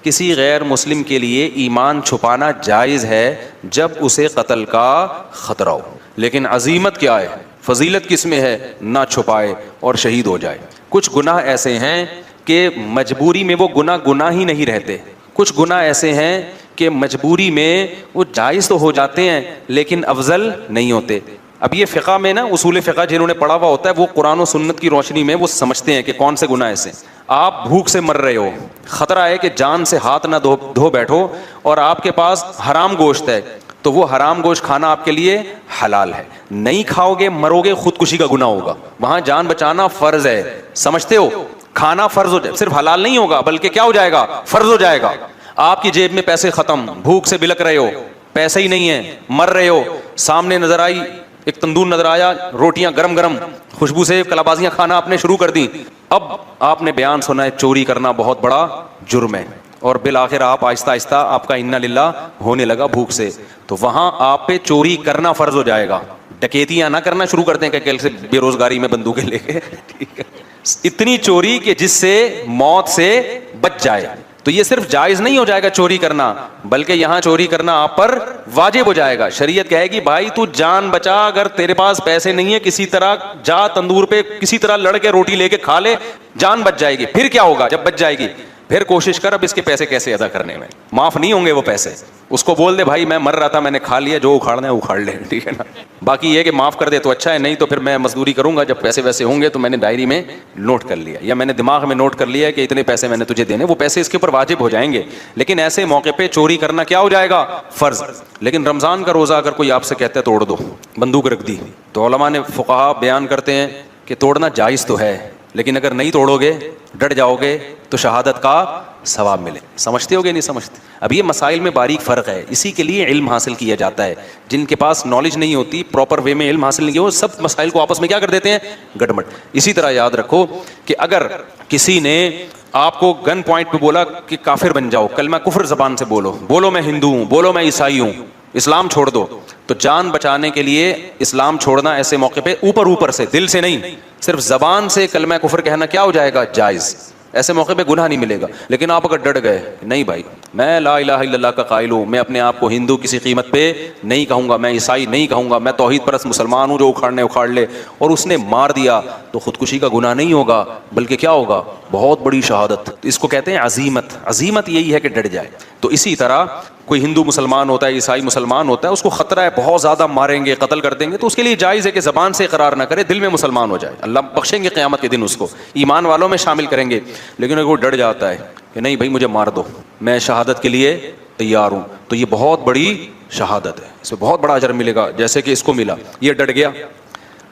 Speaker 2: کسی غیر مسلم کے لیے ایمان چھپانا جائز ہے جب اسے قتل کا خطرہ ہو. لیکن عظیمت کیا ہے، فضیلت کس میں ہے؟ نہ چھپائے اور شہید ہو جائے. کچھ گناہ ایسے ہیں کہ مجبوری میں وہ گناہ ہی نہیں رہتے. کچھ گناہ ایسے ہیں کہ مجبوری میں وہ جائز تو ہو جاتے ہیں لیکن افضل نہیں ہوتے. اب یہ فقہ میں نا، اصول فقہ جنہوں نے پڑھا ہوا ہوتا ہے وہ قرآن و سنت کی روشنی میں وہ سمجھتے ہیں کہ کون سے گناہ ایسے. آپ بھوک سے مر رہے ہو، خطرہ ہے کہ جان سے ہاتھ نہ دھو بیٹھو، اور آپ کے پاس حرام گوشت ہے، تو وہ حرام گوشت کھانا آپ کے لیے حلال ہے. نہیں کھاؤ گے مرو گے، خودکشی کا گناہ ہوگا. وہاں جان بچانا فرض ہے، سمجھتے ہو؟ کھانا فرض ہو جائے، صرف حلال نہیں ہوگا بلکہ کیا ہو جائے گا؟ فرض ہو جائے گا. آپ کی جیب میں پیسے ختم، بھوک سے بلک رہے ہو، پیسے ہی نہیں ہے، مر رہے ہو، سامنے نظر آئی ایک تندور نظر آیا، روٹیاں گرم گرم، خوشبو سے کلابازیاں کھانا آپ نے شروع کر دی. اب آپ نے بیان سنا ہے چوری کرنا بہت بڑا جرم ہے، اور بالآخر آپ آہستہ آہستہ آپ کا انا للہ ہونے لگا بھوک سے. تو وہاں آپ پہ چوری کرنا فرض ہو جائے گا. ڈکیتیاں نہ کرنا شروع کرتے ہیں کہ کل سے بے روزگاری میں بندوقیں لے کے، ٹھیک ہے، اتنی چوری کہ جس سے موت سے بچ جائے. تو یہ صرف جائز نہیں ہو جائے گا چوری کرنا، بلکہ یہاں چوری کرنا آپ پر واجب ہو جائے گا. شریعت کہے گی بھائی تو جان بچا، اگر تیرے پاس پیسے نہیں ہے کسی طرح جا تندور پہ کسی طرح لڑ کے روٹی لے کے کھا لے، جان بچ جائے گی. پھر کیا ہوگا جب بچ جائے گی؟ پھر کوشش کر اب اس کے پیسے کیسے ادا کرنے میں. معاف نہیں ہوں گے وہ پیسے. اس کو بول دے بھائی میں مر رہا تھا، میں نے کھا لیا، جو اکھاڑنا ہے اکھاڑ لے، ٹھیک ہے نا. باقی یہ کہ معاف کر دے تو اچھا ہے، نہیں تو پھر میں مزدوری کروں گا، جب پیسے ویسے ہوں گے تو میں نے ڈائری میں نوٹ کر لیا، یا میں نے دماغ میں نوٹ کر لیا کہ اتنے پیسے میں نے تجھے دینے، وہ پیسے اس کے اوپر واجب ہو جائیں گے. لیکن ایسے موقع پہ چوری کرنا کیا ہو جائے گا؟ فرض. لیکن رمضان کا روزہ اگر کوئی آپ سے کہتا ہے توڑ دو، بندوق رکھ دی، تو علماء نے فقہا بیان کرتے ہیں کہ توڑنا جائز تو ہے لیکن اگر نہیں توڑو گے, ڈٹ جاؤ گے, تو شہادت کا ثواب ملے. سمجھتے ہو گے نہیں سمجھتے؟ اب یہ مسائل میں باریک فرق ہے, اسی کے لیے علم حاصل کیا جاتا ہے. جن کے پاس نالج نہیں ہوتی, پراپر وے میں علم حاصل نہیں کیا, وہ سب مسائل کو آپس میں کیا کر دیتے ہیں, گڑبڑ. اسی طرح یاد رکھو کہ اگر کسی نے آپ کو گن پوائنٹ پہ بولا کہ کافر بن جاؤ, کلمہ کفر زبان سے بولو, بولو میں ہندو ہوں, بولو میں عیسائی ہوں, اسلام چھوڑ دو, تو جان بچانے کے لیے اسلام چھوڑنا ایسے موقع پہ اوپر سے, دل سے نہیں, صرف زبان سے کلمہ کفر کہنا کیا ہو جائے گا, جائز. ایسے موقع پہ گناہ نہیں ملے گا. لیکن آپ اگر ڈٹ گئے, نہیں بھائی میں لا الہ الا اللہ کا قائل ہوں, میں اپنے آپ کو ہندو کسی قیمت پہ نہیں کہوں گا, میں عیسائی نہیں کہوں گا, میں توحید پرست مسلمان ہوں, جو اکھاڑنے اکھاڑ لے, اور اس نے مار دیا, تو خودکشی کا گناہ نہیں ہوگا, بلکہ کیا ہوگا, بہت بڑی شہادت. اس کو کہتے ہیں عزیمت. عزیمت یہی ہے کہ ڈٹ جائے. تو اسی طرح کوئی ہندو مسلمان ہوتا ہے, عیسائی مسلمان ہوتا ہے, اس کو خطرہ ہے بہت زیادہ, ماریں گے, قتل کر دیں گے, تو اس کے لیے جائز ہے کہ زبان سے اقرار نہ کرے, دل میں مسلمان ہو جائے. اللہ بخشیں گے قیامت کے دن, اس کو ایمان والوں میں شامل کریں گے. لیکن اگر وہ ڈر جاتا ہے کہ نہیں بھائی مجھے مار دو, میں شہادت کے لیے تیار ہوں, تو یہ بہت بڑی شہادت ہے, اس میں بہت بڑا اجر ملے گا, جیسے کہ اس کو ملا. یہ ڈٹ گیا.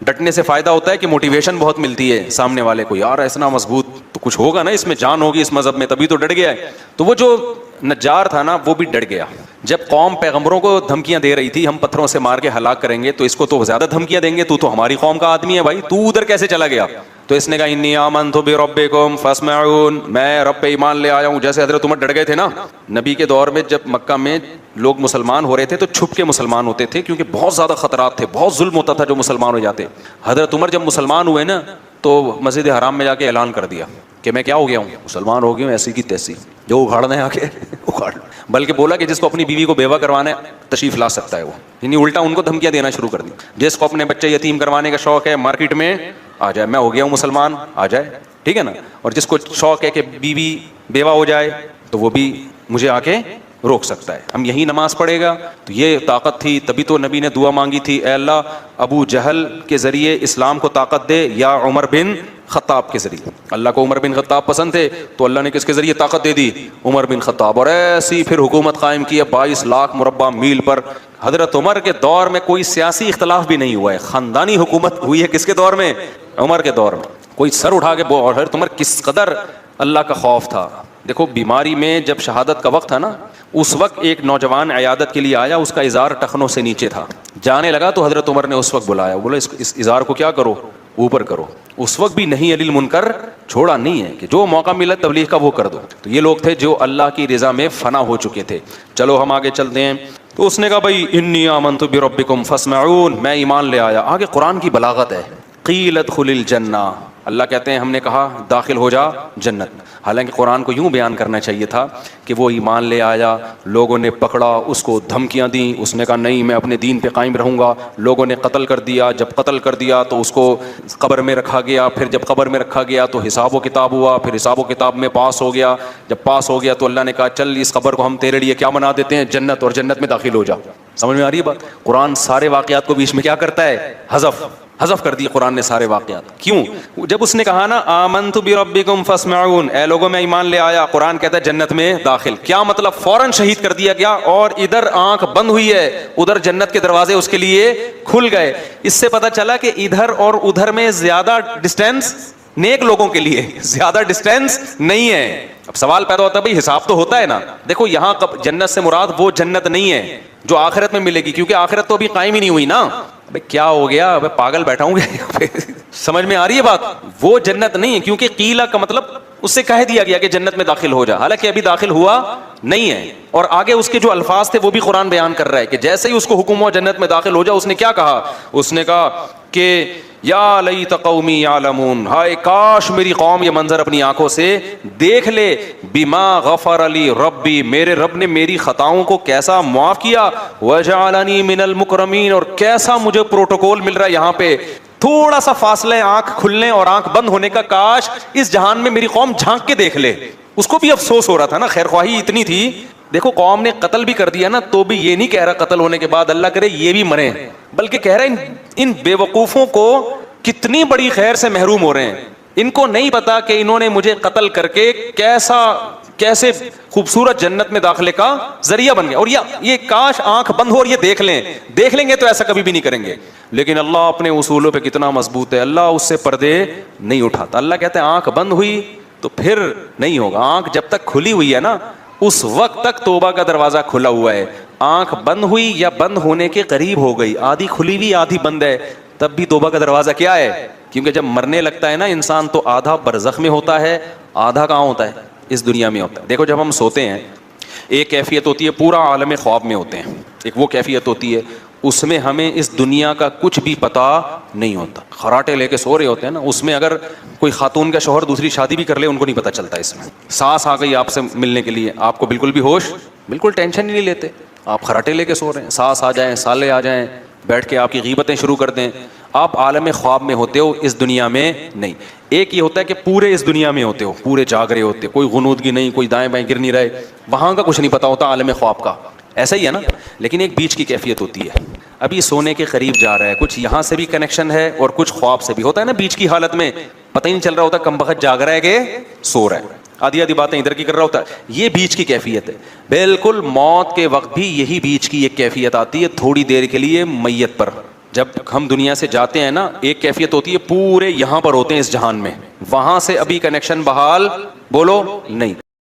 Speaker 2: ڈٹنے سے فائدہ ہوتا ہے کہ موٹیویشن بہت ملتی ہے سامنے والے کو, یار ایسا مضبوط تو کچھ ہوگا نا, اس میں جان ہوگی اس مذہب میں, تبھی تو ڈٹ گیا ہے. تو وہ جو نجار تھا نا, وہ بھی ڈٹ گیا. جب قوم پیغمبروں کو دھمکیاں دے رہی تھی, ہم پتھروں سے مار کے ہلاک کریں گے, تو اس کو تو زیادہ دھمکیاں دیں گے, تو ہماری قوم کا آدمی ہے بھائی, تو ادھر کیسے چلا گیا؟ تو اس نے کہا انی آمنت بربکم فاسمعون, میں رب پہ ایمان لے آیا ہوں. جیسے حضرت عمر ڈٹ گئے تھے نا نبی کے دور میں, جب مکہ میں لوگ مسلمان ہو رہے تھے تو چھپ کے مسلمان ہوتے تھے, کیونکہ بہت زیادہ خطرات تھے, بہت ظلم ہوتا تھا جو مسلمان ہو جاتے. حضرت عمر جب مسلمان ہوئے نا, تو مسجد حرام میں جا کے اعلان کر دیا کہ میں کیا ہو گیا ہوں, مسلمان ہو گیا ہوں, ایسی کی تیسی, جو اکھاڑنا ہے آ کے اکھاڑ. بلکہ بولا کہ جس کو اپنی بیوی کو بیوہ کروانا ہے تشریف لا سکتا ہے وہ, یعنی الٹا ان کو دھمکیاں دینا شروع کر دی. جس کو اپنے بچے یتیم کروانے کا شوق ہے, مارکیٹ میں آ جائے, میں ہو گیا ہوں مسلمان, آ جائے, ٹھیک ہے نا. اور جس کو شوق ہے کہ بیوی بیوہ ہو جائے, تو وہ بھی مجھے آ کے روک سکتا ہے. ہم یہی نماز پڑھے گا. تو یہ طاقت تھی, تبھی تو نبی نے دعا مانگی تھی, اے اللہ ابو جہل کے ذریعے اسلام کو طاقت دے, یا عمر بن خطاب کے ذریعے. اللہ کو عمر بن خطاب پسند تھے, تو اللہ نے کس کے ذریعے طاقت دے دی, عمر بن خطاب. اور ایسی پھر حکومت قائم کی ہے 22 لاکھ مربع میل پر. حضرت عمر کے دور میں کوئی سیاسی اختلاف بھی نہیں ہوا ہے, خاندانی حکومت ہوئی ہے. کس کے دور میں؟ عمر کے دور میں. کوئی سر اٹھا کے حضرت عمر کس قدر اللہ کا خوف تھا. دیکھو بیماری میں جب شہادت کا وقت تھا نا, اس وقت ایک نوجوان عیادت کے لیے آیا, اس کا ازار ٹخنوں سے نیچے تھا, جانے لگا تو حضرت عمر نے اس وقت بلایا, بولا اس ازار کو کیا کرو, اوپر کرو. اس وقت بھی نہیں علی المنکر چھوڑا نہیں ہے, کہ جو موقع ملا تبلیغ کا وہ کر دو. تو یہ لوگ تھے جو اللہ کی رضا میں فنا ہو چکے تھے. چلو ہم آگے چلتے ہیں. تو اس نے کہا بھائی انی آمنت بربکم فاسمعون, میں ایمان لے آیا. آگے قرآن کی بلاغت ہے, قیل ادخل الجنہ, اللہ کہتے ہیں ہم نے کہا داخل ہو جا جنت. حالانکہ قرآن کو یوں بیان کرنا چاہیے تھا کہ وہ ایمان لے آیا, لوگوں نے پکڑا, اس کو دھمکیاں دیں, اس نے کہا نہیں میں اپنے دین پہ قائم رہوں گا. لوگوں نے قتل کر دیا, جب قتل کر دیا تو اس کو قبر میں رکھا گیا. پھر جب قبر میں رکھا گیا تو حساب و کتاب ہوا, پھر حساب و کتاب میں پاس ہو گیا. جب پاس ہو گیا تو اللہ نے کہا چل اس قبر کو ہم تیرے لیے کیا بنا دیتے ہیں, جنت, اور جنت میں داخل ہو جا. سمجھ میں آ رہی ہے بات؟ قرآن سارے واقعات کو بیچ میں کیا کرتا ہے, حذف کر دیا قرآن نے سارے واقعات. کیوں؟ جب اس نے کہا نا آمنت بربکم فاسمعون, اے لوگوں میں ایمان لے آیا, قرآن کہتا ہے جنت میں داخل. کیا مطلب؟ فوراً شہید کر دیا گیا, اور ادھر آنکھ بند ہوئی ہے, ادھر جنت کے دروازے اس کے لیے کھل گئے. اس سے پتہ چلا کہ ادھر اور ادھر میں زیادہ ڈسٹینس نیک لوگوں کے لیے زیادہ ڈسٹینس نہیں ہے. اب سوال پیدا ہوتا ہے بھائی حساب تو ہوتا ہے نا. دیکھو یہاں جنت سے مراد وہ جنت نہیں ہے جو آخرت میں ملے گی, کیونکہ آخرت تو ابھی قائم ہی نہیں ہوئی نا. ابے کیا ہو گیا, ابے پاگل بیٹھا ہوں گے سمجھ میں آ رہی ہے بات؟ وہ جنت نہیں ہے, کیونکہ قیلا کا مطلب اس سے کہہ دیا گیا کہ جنت میں داخل ہو جا, حالانکہ ابھی داخل ہوا نہیں ہے. اور آگے اس کے جو الفاظ تھے وہ بھی قرآن بیان کر رہا ہے کہ جیسے ہی اس کو حکم ہوا جنت میں داخل ہو جا, اس نے کیا کہا, اس نے کہا کہ یا لیت قومی یعلمون, ہائے کاش میری قوم یہ منظر اپنی آنکھوں سے دیکھ لے, بما غفر لی ربی, میرے رب نے میری خطاؤں کو کیسا معاف کیا, وجعلنی من المکرمین, اور کیسا مجھے پروٹوکول مل رہا ہے یہاں پہ. تھوڑا سا فاصلہ ہے آنکھ کھلنے اور آنکھ بند ہونے کا, کاش اس جہان میں میری قوم جھانک کے دیکھ لے. اس کو بھی افسوس ہو رہا تھا نا, خیر خواہی اتنی تھی. دیکھو قوم نے قتل بھی کر دیا نا, تو بھی یہ نہیں کہہ رہا قتل ہونے کے بعد اللہ کرے یہ بھی مرے, بلکہ کہہ رہا ہے ان بے وقوفوں کو کتنی بڑی خیر سے محروم ہو رہے ہیں. ان کو نہیں پتا کہ انہوں نے مجھے قتل کر کے کیسا کیسے خوبصورت جنت میں داخلے کا ذریعہ بن گیا. اور یہ کاش آنکھ بند ہو اور یہ دیکھ لیں گے تو ایسا کبھی بھی نہیں کریں گے. لیکن اللہ اپنے اصولوں پہ کتنا مضبوط ہے, اللہ اس سے پردے نہیں اٹھاتا. اللہ کہتے ہیں آنکھ بند ہوئی تو پھر نہیں ہوگا. آنکھ جب تک کھلی ہوئی ہے نا اس وقت تک توبہ کا دروازہ کھلا ہوا ہے. آنکھ بند ہوئی یا بند ہونے کے قریب ہو گئی, آدھی کھلی ہوئی آدھی بند ہے, تب بھی توبہ کا دروازہ کیا ہے. کیونکہ جب مرنے لگتا ہے نا انسان تو آدھا برزخ میں ہوتا ہے, آدھا کہاں ہوتا ہے, اس دنیا میں ہوتا ہے. دیکھو جب ہم سوتے ہیں ایک کیفیت ہوتی ہے پورا عالم خواب میں ہوتے ہیں, ایک وہ کیفیت ہوتی ہے اس میں ہمیں اس دنیا کا کچھ بھی پتا نہیں ہوتا. خراٹے لے کے سو رہے ہوتے ہیں نا, اس میں اگر کوئی خاتون کا شوہر دوسری شادی بھی کر لے ان کو نہیں پتا چلتا. اس میں سانس آ گئی آپ سے ملنے کے لیے, آپ کو بالکل بھی ہوش, بالکل ٹینشن ہی نہیں لیتے, آپ خراٹے لے کے سو رہے ہیں. سانس آ جائیں, سالے آ جائیں, بیٹھ کے آپ کی غیبتیں شروع کر دیں, آپ عالم خواب میں ہوتے ہو, اس دنیا میں نہیں. ایک یہ ہوتا ہے کہ پورے اس دنیا میں ہوتے ہو, پورے جاگ رہے ہوتے, کوئی غنودگی نہیں, کوئی دائیں بائیں گر نہیں رہے, وہاں کا کچھ نہیں پتا ہوتا عالم خواب کا. ایسا ہی ہے نا. لیکن ایک بیچ کی کیفیت ہوتی ہے, ابھی سونے کے قریب جا رہا ہے, کچھ یہاں سے بھی کنیکشن ہے اور کچھ خواب سے بھی ہوتا ہے نا. بیچ کی حالت میں پتہ ہی نہیں چل رہا ہوتا کم بخت جاگ رہا ہے کہ سو رہا ہے, آدھی آدھی باتیں ادھر کی کر رہا ہوتا ہے. یہ بیچ کی کیفیت ہے. بالکل موت کے وقت بھی یہی بیچ کی ایک کیفیت آتی ہے تھوڑی دیر کے لیے میت پر. جب ہم دنیا سے جاتے ہیں نا ایک کیفیت ہوتی ہے پورے یہاں پر ہوتے ہیں اس جہان میں, وہاں سے ابھی کنیکشن بحال بولو نہیں.